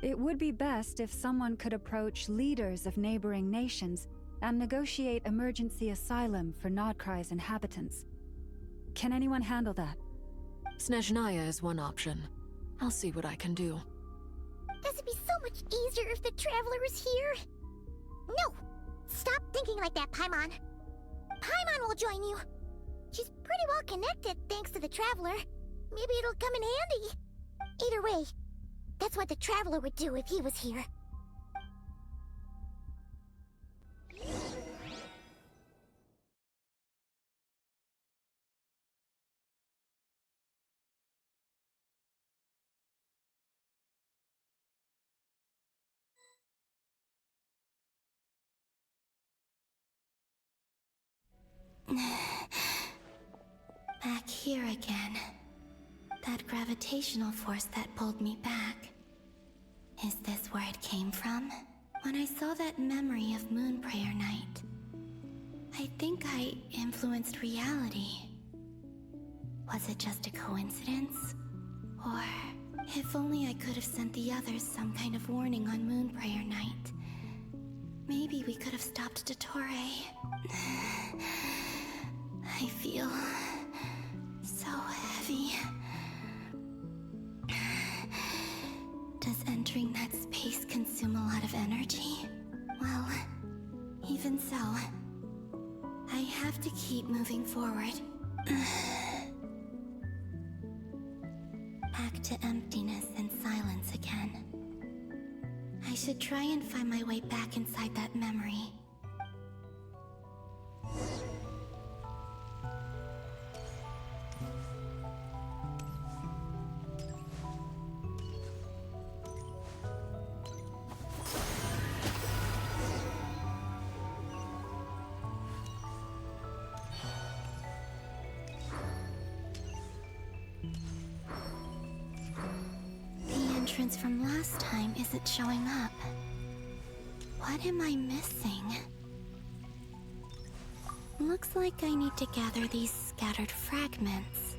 It would be best if someone could approach leaders of neighboring nations and negotiate emergency asylum for Nod Krai's inhabitants. Can anyone handle that? Snezhnaya is one option. I'll see what I can do. This would be so much easier if the Traveler was here. No! Stop thinking like that, Paimon. Paimon will join you. She's pretty well connected thanks to the Traveler. Maybe it'll come in handy. Either way, that's what the Traveler would do if he was here. Back here again. That gravitational force that pulled me back. Is this where it came from? When I saw that memory of Moon Prayer Night, I think I influenced reality. Was it just a coincidence? Or, if only I could have sent the others some kind of warning on Moon Prayer Night. Maybe we could have stopped Dottore. I feel so heavy. Does entering that space consume a lot of energy? Well, even so, I have to keep moving forward. Back to emptiness and silence again. I should try and find my way back inside that memory. From last time isn't showing up. What am I missing? Looks like I need to gather these scattered fragments.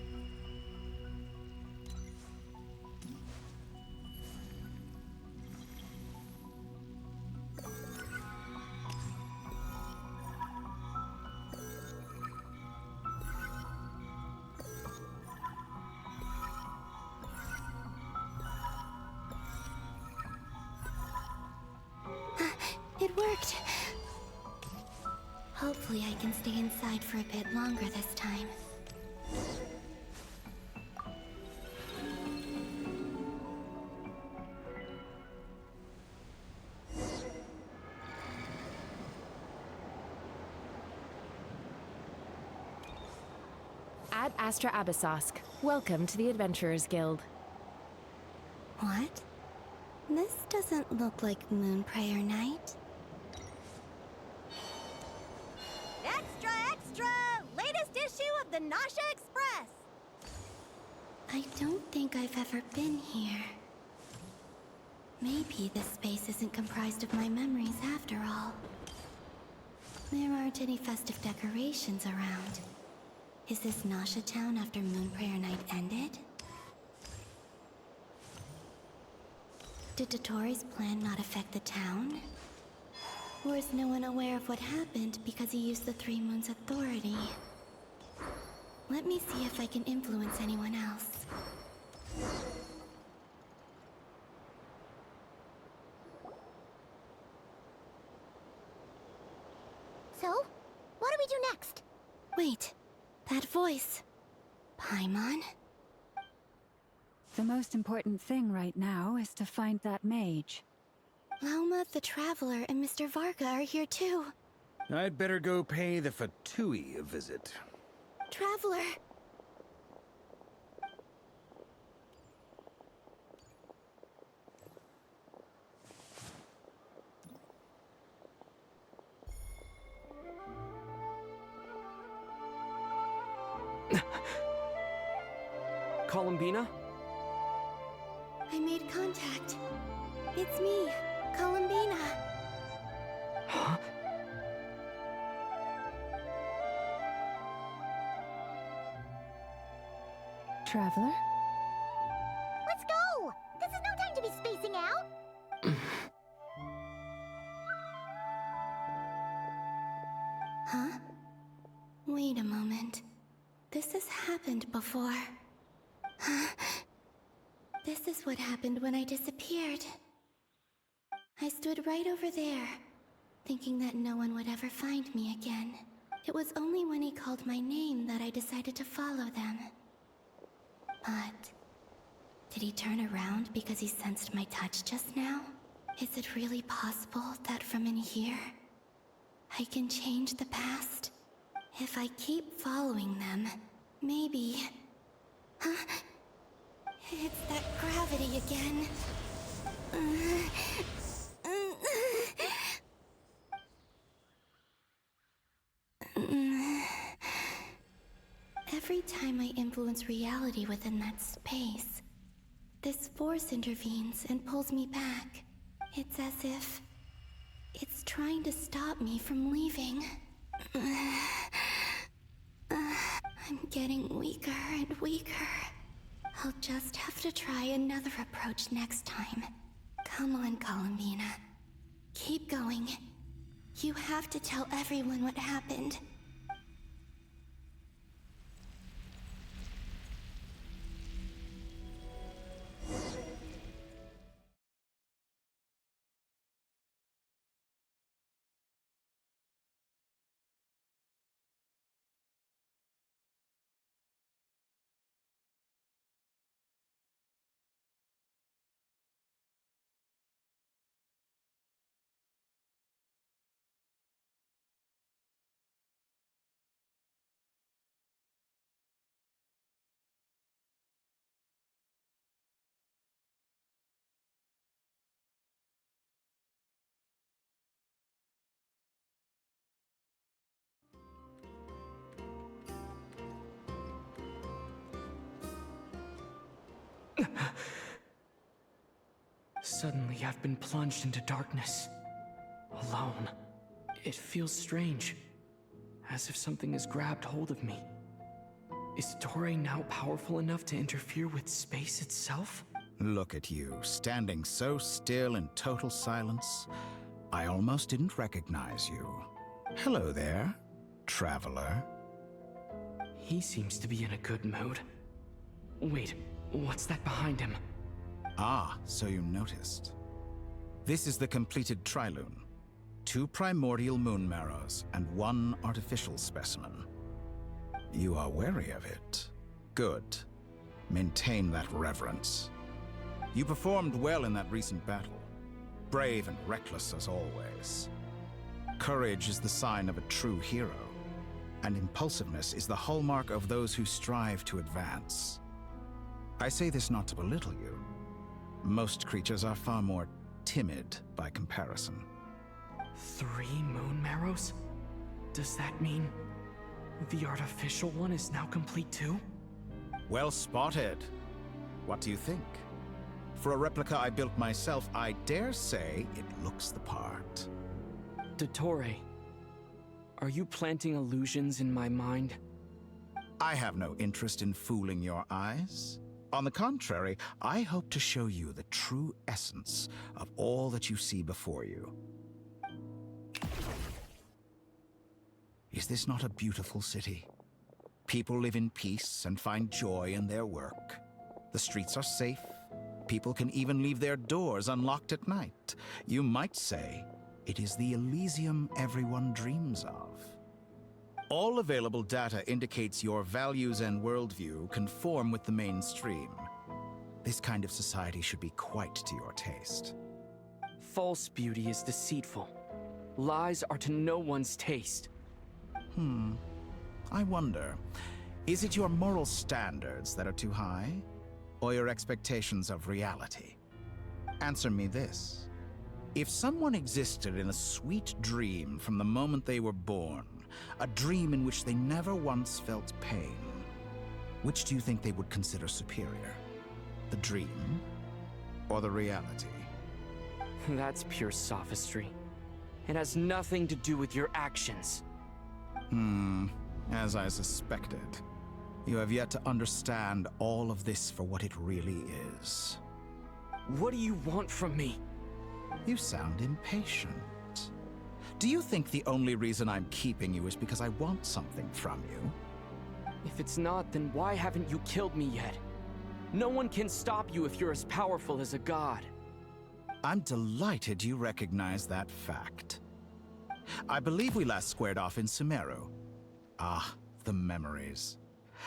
It worked. Hopefully I can stay inside for a bit longer this time. Ad Astra Abyssosk. Welcome to the Adventurers Guild. What? This doesn't look like Moon Prayer Night. Extra, extra! Latest issue of the Nasha Express! I don't think I've ever been here. Maybe this space isn't comprised of my memories after all. There aren't any festive decorations around. Is this Nasha Town after Moon Prayer Night ended? Did Dottore's plan not affect the town? Or is no one aware of what happened because he used the Three Moons' authority? Let me see if I can influence anyone else. So, what do we do next? Wait, that voice. Paimon? The most important thing right now is to find that mage. Lauma the Traveler and Mr. Varga are here too. I'd better go pay the Fatui a visit. Traveler! Columbina? I made contact. It's me, Columbina. Huh? Traveler? Let's go! This is no time to be spacing out! Huh? Wait a moment. This has happened before. This is what happened when I disappeared. I stood right over there, thinking that no one would ever find me again. It was only when he called my name that I decided to follow them. But did he turn around because he sensed my touch just now? Is it really possible that from in here, I can change the past? If I keep following them, maybe... Huh? It's that gravity again. Every time I influence reality within that space, this force intervenes and pulls me back. It's as if it's trying to stop me from leaving. I'm getting weaker and weaker. I'll just have to try another approach next time. Come on, Columbina. Keep going. You have to tell everyone what happened. Suddenly, I've been plunged into darkness. Alone. It feels strange. As if something has grabbed hold of me. Is Dottore now powerful enough to interfere with space itself? Look at you, standing so still in total silence. I almost didn't recognize you. Hello there, traveler. He seems to be in a good mood. Wait, what's that behind him? Ah, so you noticed. This is the completed Trilune. 2 primordial moon marrows and 1 artificial specimen. You are wary of it. Good. Maintain that reverence. You performed well in that recent battle. Brave and reckless as always. Courage is the sign of a true hero, and impulsiveness is the hallmark of those who strive to advance. I say this not to belittle you. Most creatures are far more timid by comparison. 3 moon marrows? Does that mean the artificial one is now complete too? Well spotted. What do you think? For a replica I built myself, I dare say it looks the part. Dottore, are you planting illusions in my mind? I have no interest in fooling your eyes. On the contrary, I hope to show you the true essence of all that you see before you. Is this not a beautiful city? People live in peace and find joy in their work. The streets are safe. People can even leave their doors unlocked at night. You might say it is the Elysium everyone dreams of. All available data indicates your values and worldview conform with the mainstream. This kind of society should be quite to your taste. False beauty is deceitful. Lies are to no one's taste. I wonder, is it your moral standards that are too high? Or your expectations of reality? Answer me this. If someone existed in a sweet dream from the moment they were born, a dream in which they never once felt pain, which do you think they would consider superior? The dream or the reality? That's pure sophistry. It has nothing to do with your actions. As I suspected. You have yet to understand all of this for what it really is. What do you want from me? You sound impatient. Do you think the only reason I'm keeping you is because I want something from you? If it's not, then why haven't you killed me yet? No one can stop you if you're as powerful as a god. I'm delighted you recognize that fact. I believe we last squared off in Sumeru. Ah, the memories.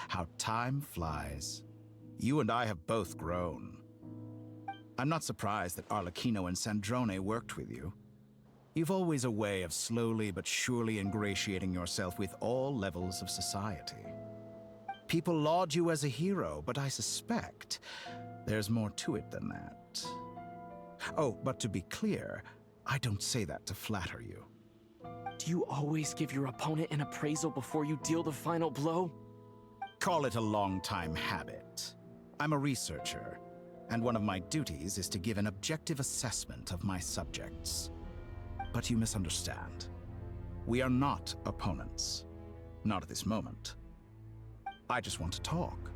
How time flies. You and I have both grown. I'm not surprised that Arlecchino and Sandrone worked with you. You've always a way of slowly but surely ingratiating yourself with all levels of society. People laud you as a hero, but I suspect there's more to it than that. Oh, but to be clear, I don't say that to flatter you. Do you always give your opponent an appraisal before you deal the final blow? Call it a long-time habit. I'm a researcher, and one of my duties is to give an objective assessment of my subjects. But you misunderstand. We are not opponents. Not at this moment. I just want to talk.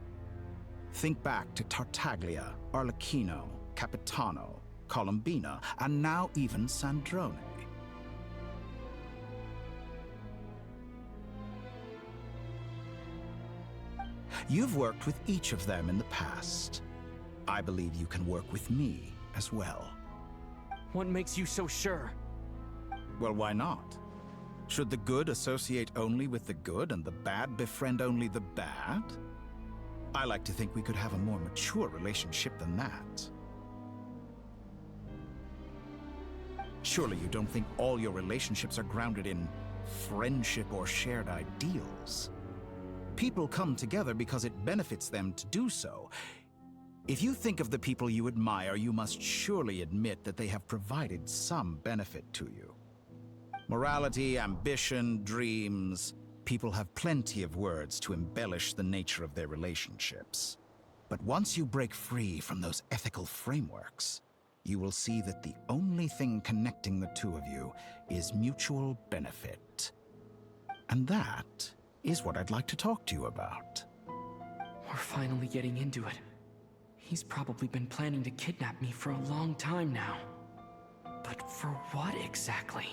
Think back to Tartaglia, Arlecchino, Capitano, Columbina, and now even Sandrone. You've worked with each of them in the past. I believe you can work with me as well. What makes you so sure? Well, why not? Should the good associate only with the good and the bad befriend only the bad? I like to think we could have a more mature relationship than that. Surely you don't think all your relationships are grounded in friendship or shared ideals? People come together because it benefits them to do so. If you think of the people you admire, you must surely admit that they have provided some benefit to you. Morality, ambition, dreams. People have plenty of words to embellish the nature of their relationships. But once you break free from those ethical frameworks, you will see that the only thing connecting the two of you is mutual benefit. And that is what I'd like to talk to you about. We're finally getting into it. He's probably been planning to kidnap me for a long time now. But for what exactly?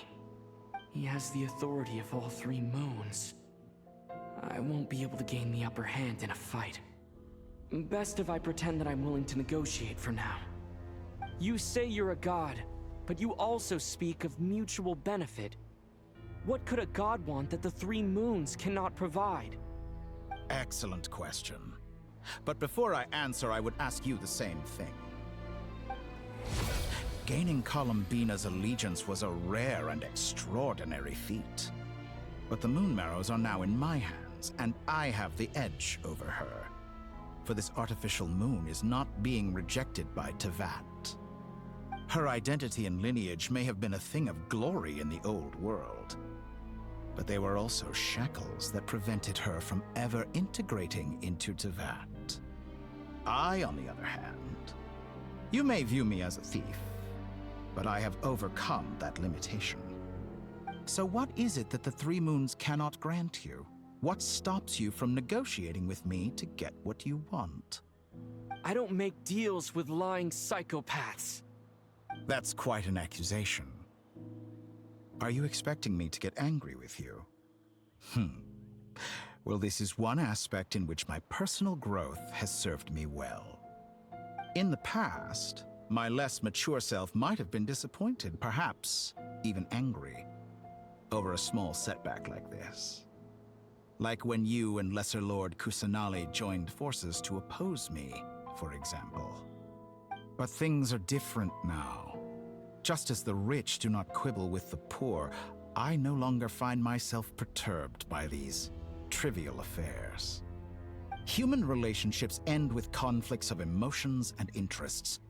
He has the authority of all three moons. I won't be able to gain the upper hand in a fight. Best if I pretend that I'm willing to negotiate for now. You say you're a god, but you also speak of mutual benefit. What could a god want that the three moons cannot provide? Excellent question. But before I answer, I would ask you the same thing. Gaining Columbina's allegiance was a rare and extraordinary feat. But the Moon Marrows are now in my hands, and I have the edge over her. For this artificial moon is not being rejected by Teyvat. Her identity and lineage may have been a thing of glory in the old world, but they were also shackles that prevented her from ever integrating into Teyvat. I, on the other hand, you may view me as a thief, but I have overcome that limitation. So what is it that the Three Moons cannot grant you? What stops you from negotiating with me to get what you want? I don't make deals with lying psychopaths. That's quite an accusation. Are you expecting me to get angry with you? Well, this is one aspect in which my personal growth has served me well. In the past, my less mature self might have been disappointed, perhaps even angry, over a small setback like this. Like when you and Lesser Lord Kusanali joined forces to oppose me, for example. But things are different now. Just as the rich do not quibble with the poor, I no longer find myself perturbed by these trivial affairs. Human relationships end with conflicts of emotions and interests.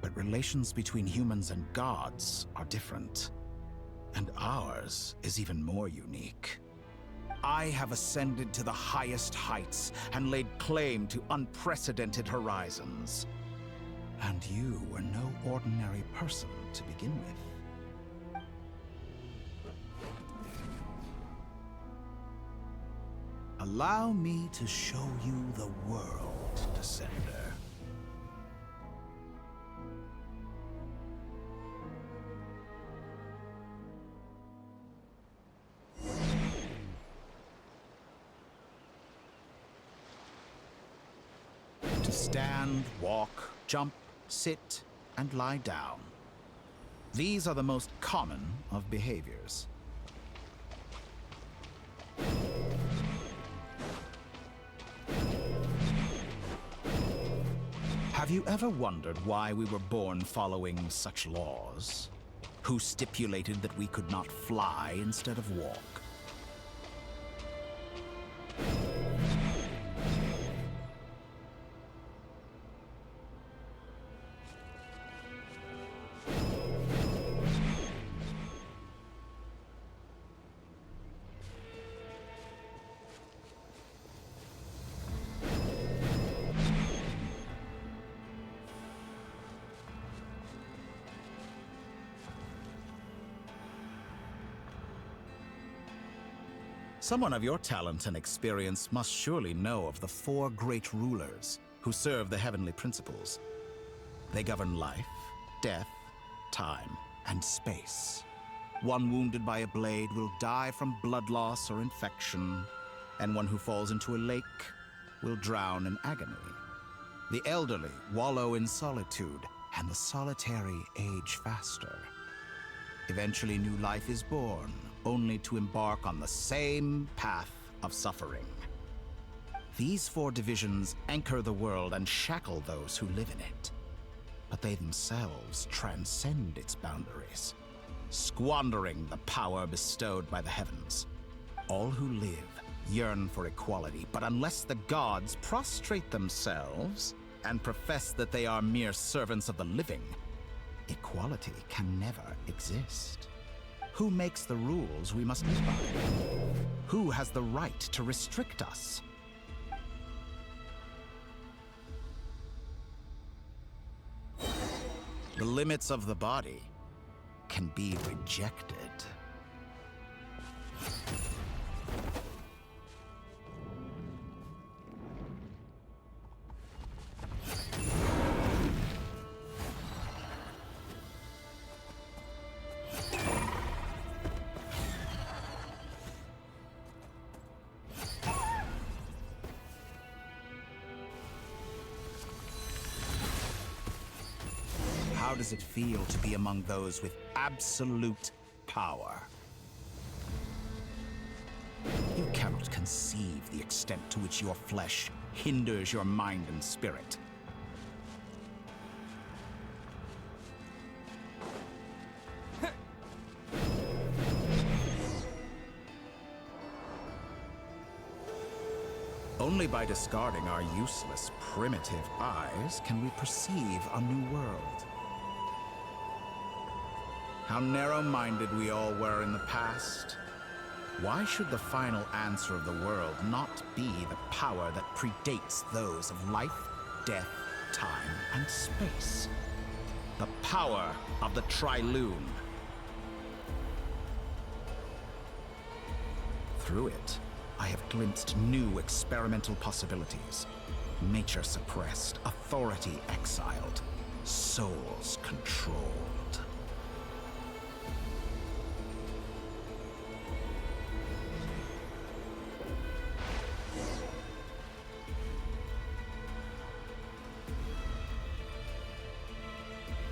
But relations between humans and gods are different. And ours is even more unique. I have ascended to the highest heights and laid claim to unprecedented horizons. And you were no ordinary person to begin with. Allow me to show you the world, Descender. To stand, walk, jump, sit, and lie down. These are the most common of behaviors. Have you ever wondered why we were born following such laws? Who stipulated that we could not fly instead of walk? Someone of your talent and experience must surely know of the 4 great rulers who serve the heavenly principles. They govern life, death, time, and space. One wounded by a blade will die from blood loss or infection, and one who falls into a lake will drown in agony. The elderly wallow in solitude, and the solitary age faster. Eventually, new life is born, only to embark on the same path of suffering. These 4 divisions anchor the world and shackle those who live in it. But they themselves transcend its boundaries, squandering the power bestowed by the heavens. All who live yearn for equality, but unless the gods prostrate themselves and profess that they are mere servants of the living, equality can never exist. Who makes the rules we must live by? Who has the right to restrict us? The limits of the body can be rejected. How does it feel to be among those with absolute power? You cannot conceive the extent to which your flesh hinders your mind and spirit. Only by discarding our useless, primitive eyes can we perceive a new world. How narrow-minded we all were in the past. Why should the final answer of the world not be the power that predates those of life, death, time, and space? The power of the Trilune. Through it, I have glimpsed new experimental possibilities. Nature suppressed, authority exiled, souls controlled.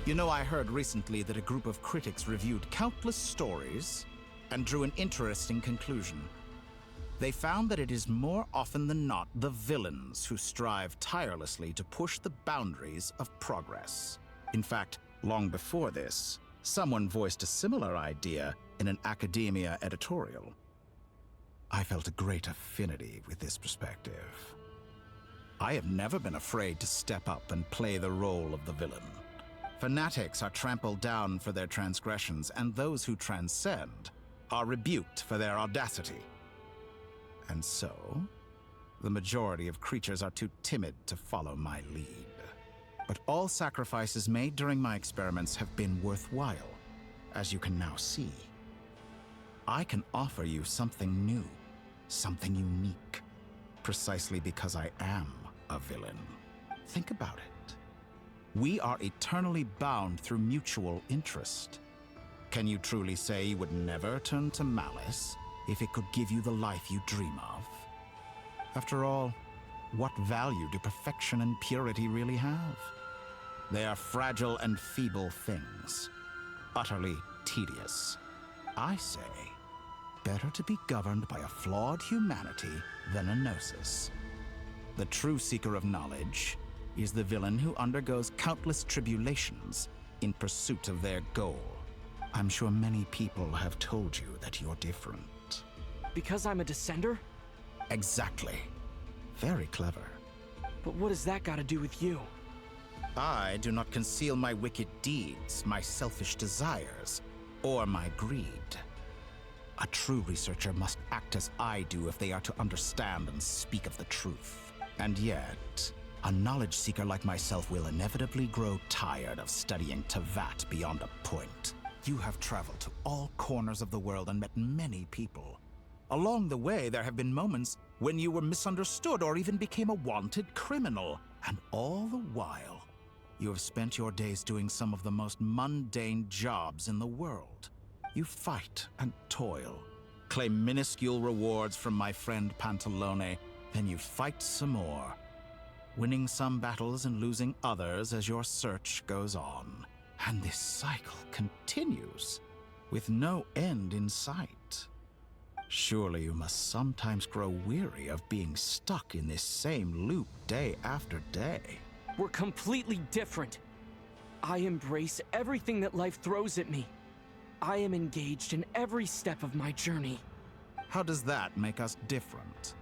You know, I heard recently that a group of critics reviewed countless stories and drew an interesting conclusion. They found that it is more often than not the villains who strive tirelessly to push the boundaries of progress. In fact, long before this, someone voiced a similar idea in an academia editorial. I felt a great affinity with this perspective. I have never been afraid to step up and play the role of the villain. Fanatics are trampled down for their transgressions, and those who transcend are rebuked for their audacity. And so, the majority of creatures are too timid to follow my lead. But all sacrifices made during my experiments have been worthwhile, as you can now see. I can offer you something new, something unique, precisely because I am a villain. Think about it. We are eternally bound through mutual interest. Can you truly say you would never turn to malice if it could give you the life you dream of? After all, what value do perfection and purity really have? They are fragile and feeble things, utterly tedious. I say, better to be governed by a flawed humanity than a gnosis. The true seeker of knowledge is the villain who undergoes countless tribulations in pursuit of their goal. I'm sure many people have told you that you're different. Because I'm a descender? Exactly. Very clever. But what has that got to do with you? I do not conceal my wicked deeds, my selfish desires, or my greed. A true researcher must act as I do if they are to understand and speak of the truth. And yet, a knowledge seeker like myself will inevitably grow tired of studying Teyvat beyond a point. You have traveled to all corners of the world and met many people. Along the way, there have been moments when you were misunderstood or even became a wanted criminal. And all the while, you have spent your days doing some of the most mundane jobs in the world. You fight and toil, claim minuscule rewards from my friend Pantalone, then you fight some more, winning some battles and losing others as your search goes on. And this cycle continues, with no end in sight. Surely you must sometimes grow weary of being stuck in this same loop day after day. We're completely different. I embrace everything that life throws at me. I am engaged in every step of my journey. How does that make us different?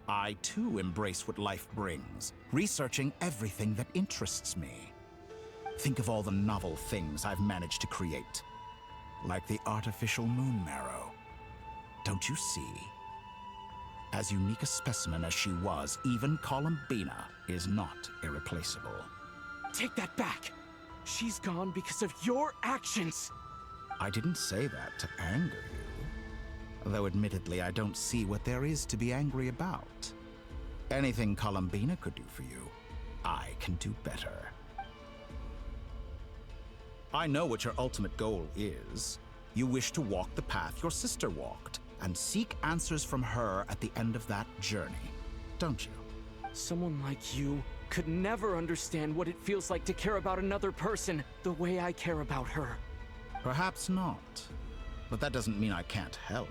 I too embrace what life brings, researching everything that interests me. Think of all the novel things I've managed to create, like the artificial moon marrow. Don't you see? As unique a specimen as she was, even Columbina is not irreplaceable. Take that back! She's gone because of your actions! I didn't say that to anger you. Though admittedly, I don't see what there is to be angry about. Anything Columbina could do for you, I can do better. I know what your ultimate goal is. You wish to walk the path your sister walked, and seek answers from her at the end of that journey, don't you? Someone like you could never understand what it feels like to care about another person the way I care about her. Perhaps not, but that doesn't mean I can't help.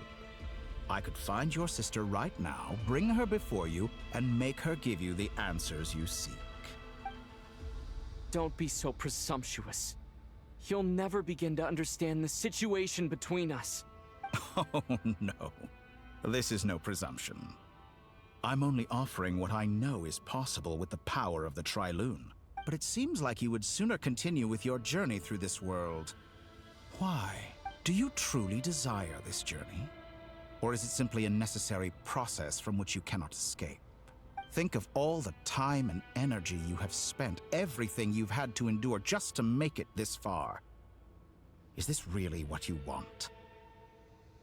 I could find your sister right now, bring her before you, and make her give you the answers you seek. Don't be so presumptuous. You'll never begin to understand the situation between us. Oh, no. This is no presumption. I'm only offering what I know is possible with the power of the Trilune. But it seems like you would sooner continue with your journey through this world. Why? Do you truly desire this journey? Or is it simply a necessary process from which you cannot escape? Think of all the time and energy you have spent, everything you've had to endure just to make it this far. Is this really what you want?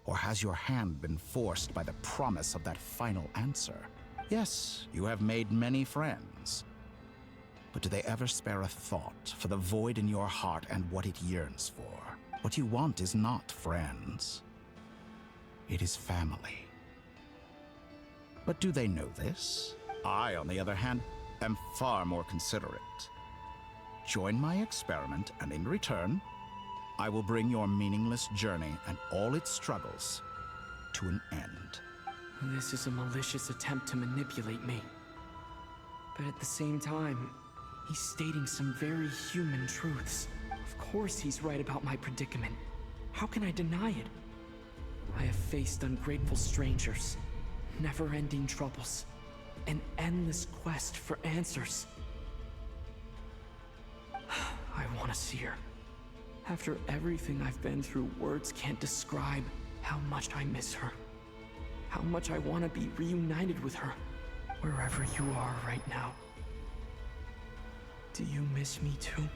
Or has your hand been forced by the promise of that final answer? Yes, you have made many friends. But do they ever spare a thought for the void in your heart and what it yearns for? What you want is not friends. It is family. But do they know this? I, on the other hand, am far more considerate. join my experiment, and in return, I will bring your meaningless journey and all its struggles to an end. This is a malicious attempt to manipulate me. But at the same time, he's stating some very human truths. Of course he's right about my predicament. How can I deny it? I have faced ungrateful strangers, never-ending troubles, an endless quest for answers. I want to see her. After everything I've been through, words can't describe how much I miss her. How much I want to be reunited with her, wherever you are right now. Do you miss me too?